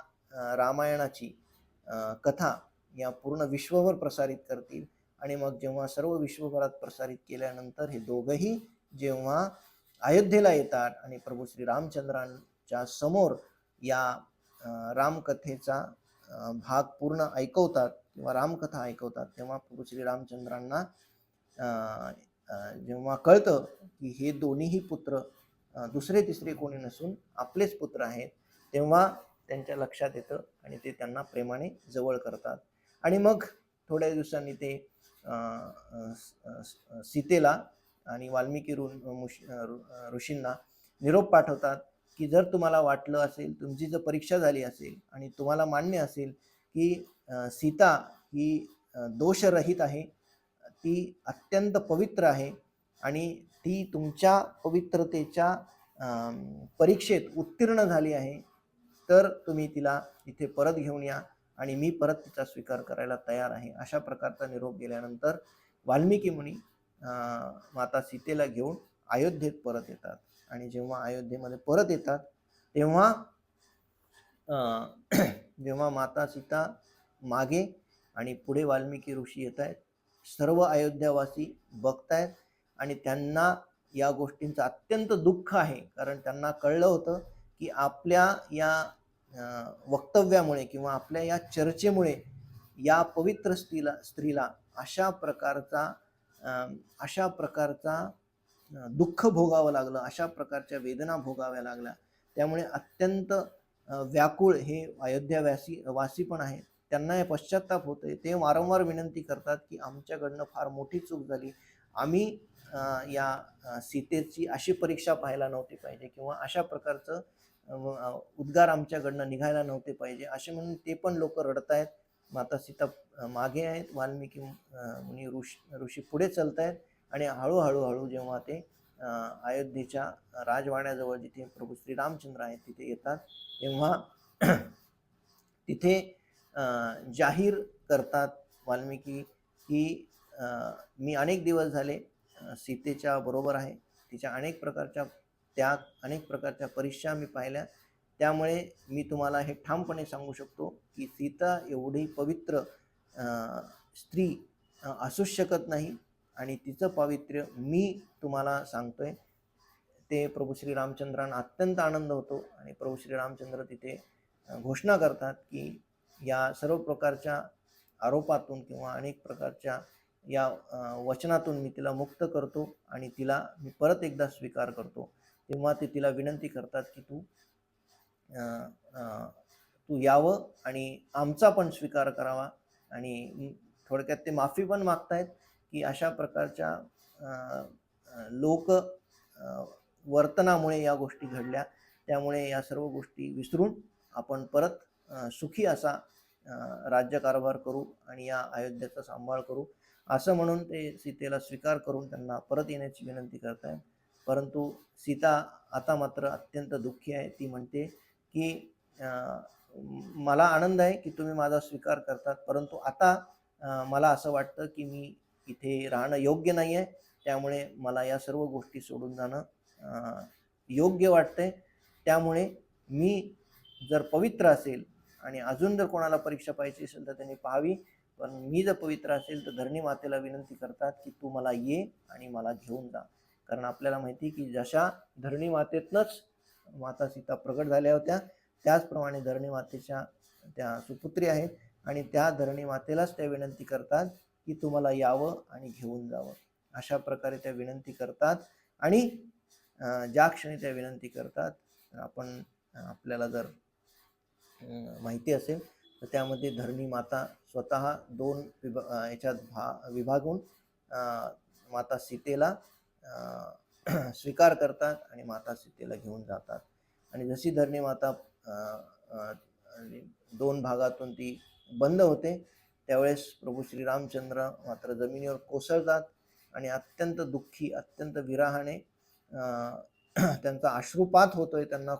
रामायणाची कथा या पूर्ण विश्वभर प्रसारित करतील. आणि मग जेव्हा सर्व विश्वभरात प्रसारित केल्यानंतर हे दोघंही जेव्हा अयोध्येला येतात आणि प्रभू श्री रामचंद्रांच्या समोर या रामकथेचा भाग पूर्ण ऐकवतात किंवा रामकथा ऐकवतात, तेव्हा प्रभू श्री रामचंद्रांना जेव्हा कळतं की हे दोन्हीही पुत्र दुसरे तिसरे कोणी नसून आपलेच पुत्र आहेत, तेव्हा त्यांच्या लक्षात येतं आणि ते त्यांना प्रेमाने जवळ करतात. आणि मग थोड्या दिवसांनी ते सीतेला आणि वाल्मिकी ऋषींना निरोप पाठवतात की जर तुम्हाला वाटलं असेल, तुमची जर परीक्षा झाली असेल आणि तुम्हाला मान्य असेल की सीता ही दोषरहित आहे, ती अत्यंत पवित्र आहे आणि ती तुमच्या पवित्रतेच्या परीक्षेत उत्तीर्ण झाली आहे, तर तुम्ही तिला इथे परत घेऊन या आणि मी परत तिचा स्वीकार करायला तयार आहे. अशा प्रकारचा निरोप गेल्यानंतर वाल्मिकी मुनी माता सीतेला घेऊन अयोध्येत परत येतात. आणि जेव्हा अयोध्येमध्ये परत येतात तेव्हा जेव्हा माता सीता मागे आणि पुढे वाल्मिकी ऋषी येत आहेत, सर्व अयोध्यावासी बघतायत आणि त्यांना या गोष्टींचं अत्यंत दुःख आहे. कारण त्यांना कळलं होतं की आपल्या या वक्तव्यामुळे किंवा आपल्या या चर्चेमुळे या पवित्र स्त्रीला अशा प्रकारचा दुःख भोगावं लागलं, अशा प्रकारच्या वेदना भोगाव्या लागल्या. त्यामुळे अत्यंत व्याकुळ हे वासी पण आहेत. त्यांना हे पश्चाताप होतोय. ते वारंवार विनंती करतात की आमच्याकडनं फार मोठी चूक झाली, आम्ही या सीतेची अशी परीक्षा पाहायला नव्हती पाहिजे किंवा अशा प्रकारचं उद्गार आमच्याकडनं निघायला नव्हते पाहिजे, असे म्हणून ते पण लोक रडतायत. माता सीता मागे आहेत, वाल्मिकी मुनी ऋषी पुढे चालत आहेत आणि हळूहळू जेव्हा ते अयोध्येच्या राजवाड्याजवळ जिथे प्रभू श्रीरामचंद्र आहेत तिथे येतात, तेव्हा तिथे जाहीर करतात वाल्मिकी की मी अनेक दिवस झाले सीतेच्या बरोबर आहे, तिच्या अनेक प्रकारच्या त्याग, अनेक प्रकारच्या परीक्षा मी पाहिल्या, त्यामुळे मी तुम्हाला हे ठामपणे सांगू शकतो की सीता एवढी पवित्र स्त्री असूच शकत नाही आणि तिचं पावित्र्य मी तुम्हाला सांगतोय. ते प्रभू श्रीरामचंद्रांना अत्यंत आनंद होतो आणि प्रभू श्रीरामचंद्र तिथे घोषणा करतात की या सर्व प्रकारच्या आरोपातून किंवा अनेक प्रकारच्या या वचनातून मी तिला मुक्त करतो आणि तिला मी परत एकदा स्वीकार करतो. तेव्हा ते तिला विनंती करतात की तू यावं आणि आमचा पण स्वीकार करावा. आणि थोडक्यात ते माफी पण मागतायत की अशा प्रकारच्या लोक वर्तनामुळे या गोष्टी घडल्या, त्यामुळे या सर्व गोष्टी विसरून आपण परत सुखी असा राज्यकारभार करू आणि या अयोध्येचा सांभाळ करू, असं म्हणून ते सीतेला स्वीकार करून त्यांना परत येण्याची विनंती करतायत. परंतु सीता आता मात्र अत्यंत दुःखी आहे. ती म्हणते की मला आनंद आहे की तुम्ही माझा स्वीकार करतात, परंतु आता मला असं वाटतं की मी इथे राहणं योग्य नाही आहे, त्यामुळे मला या सर्व गोष्टी सोडून जाणं योग्य वाटतंय. त्यामुळे मी जर पवित्र असेल आणि अजून जर कोणाला परीक्षा पाहिजे असेल तर त्यांनी पाहावी, पण मी जर पवित्र असेल तर धरणी मातेला विनंती करतात की तू मला ये आणि मला घेऊन जा. कारण आपल्याला माहिती की जशा धरणी मातेतनंच माता सीता प्रगट झाल्या होत्या, त्याचप्रमाणे धरणी मातेच्या त्या सुपुत्री आहेत आणि त्या धरणी मातेलाच त्या विनंती करतात की तुम्हाला यावं आणि घेऊन जावं. अशा प्रकारे त्या विनंती करतात आणि ज्या क्षणी त्या विनंती करतात, आपल्याला जर माहिती असेल तर त्यामध्ये धरणी माता स्वतः दोन याच्यात विभागून माता सीतेला स्वीकार करतात आणि माता सीतेला घेऊन जातात. आणि जशी धरणी माता दोन भागातून ती बंद होते, त्यावेळेस प्रभू श्रीरामचंद्र मात्र जमिनीवर कोसळतात आणि अत्यंत दुःखी, अत्यंत विरहाने त्यांचा अश्रुपात होतोय, त्यांना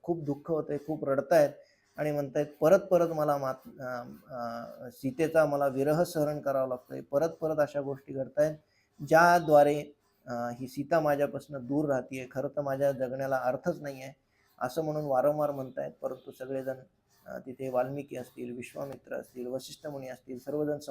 खूप दुःख होतंय, खूप रडतायत आणि म्हणतायत परत परत मला सीतेचा मला विरह सहन करावा लागतोय, परत परत अशा गोष्टी घडतायत ज्याद्वारे ही सीता माझ्यापासून दूर राहतीये, खरं तर माझ्या जगण्याला अर्थच नाही आहे, असं म्हणून वारंवार म्हणतायत. परंतु सगळेजण तिथे वाल्मिकी असतील, विश्वामित्र असतील, वशिष्ठ मुनी असतील, सर्वजण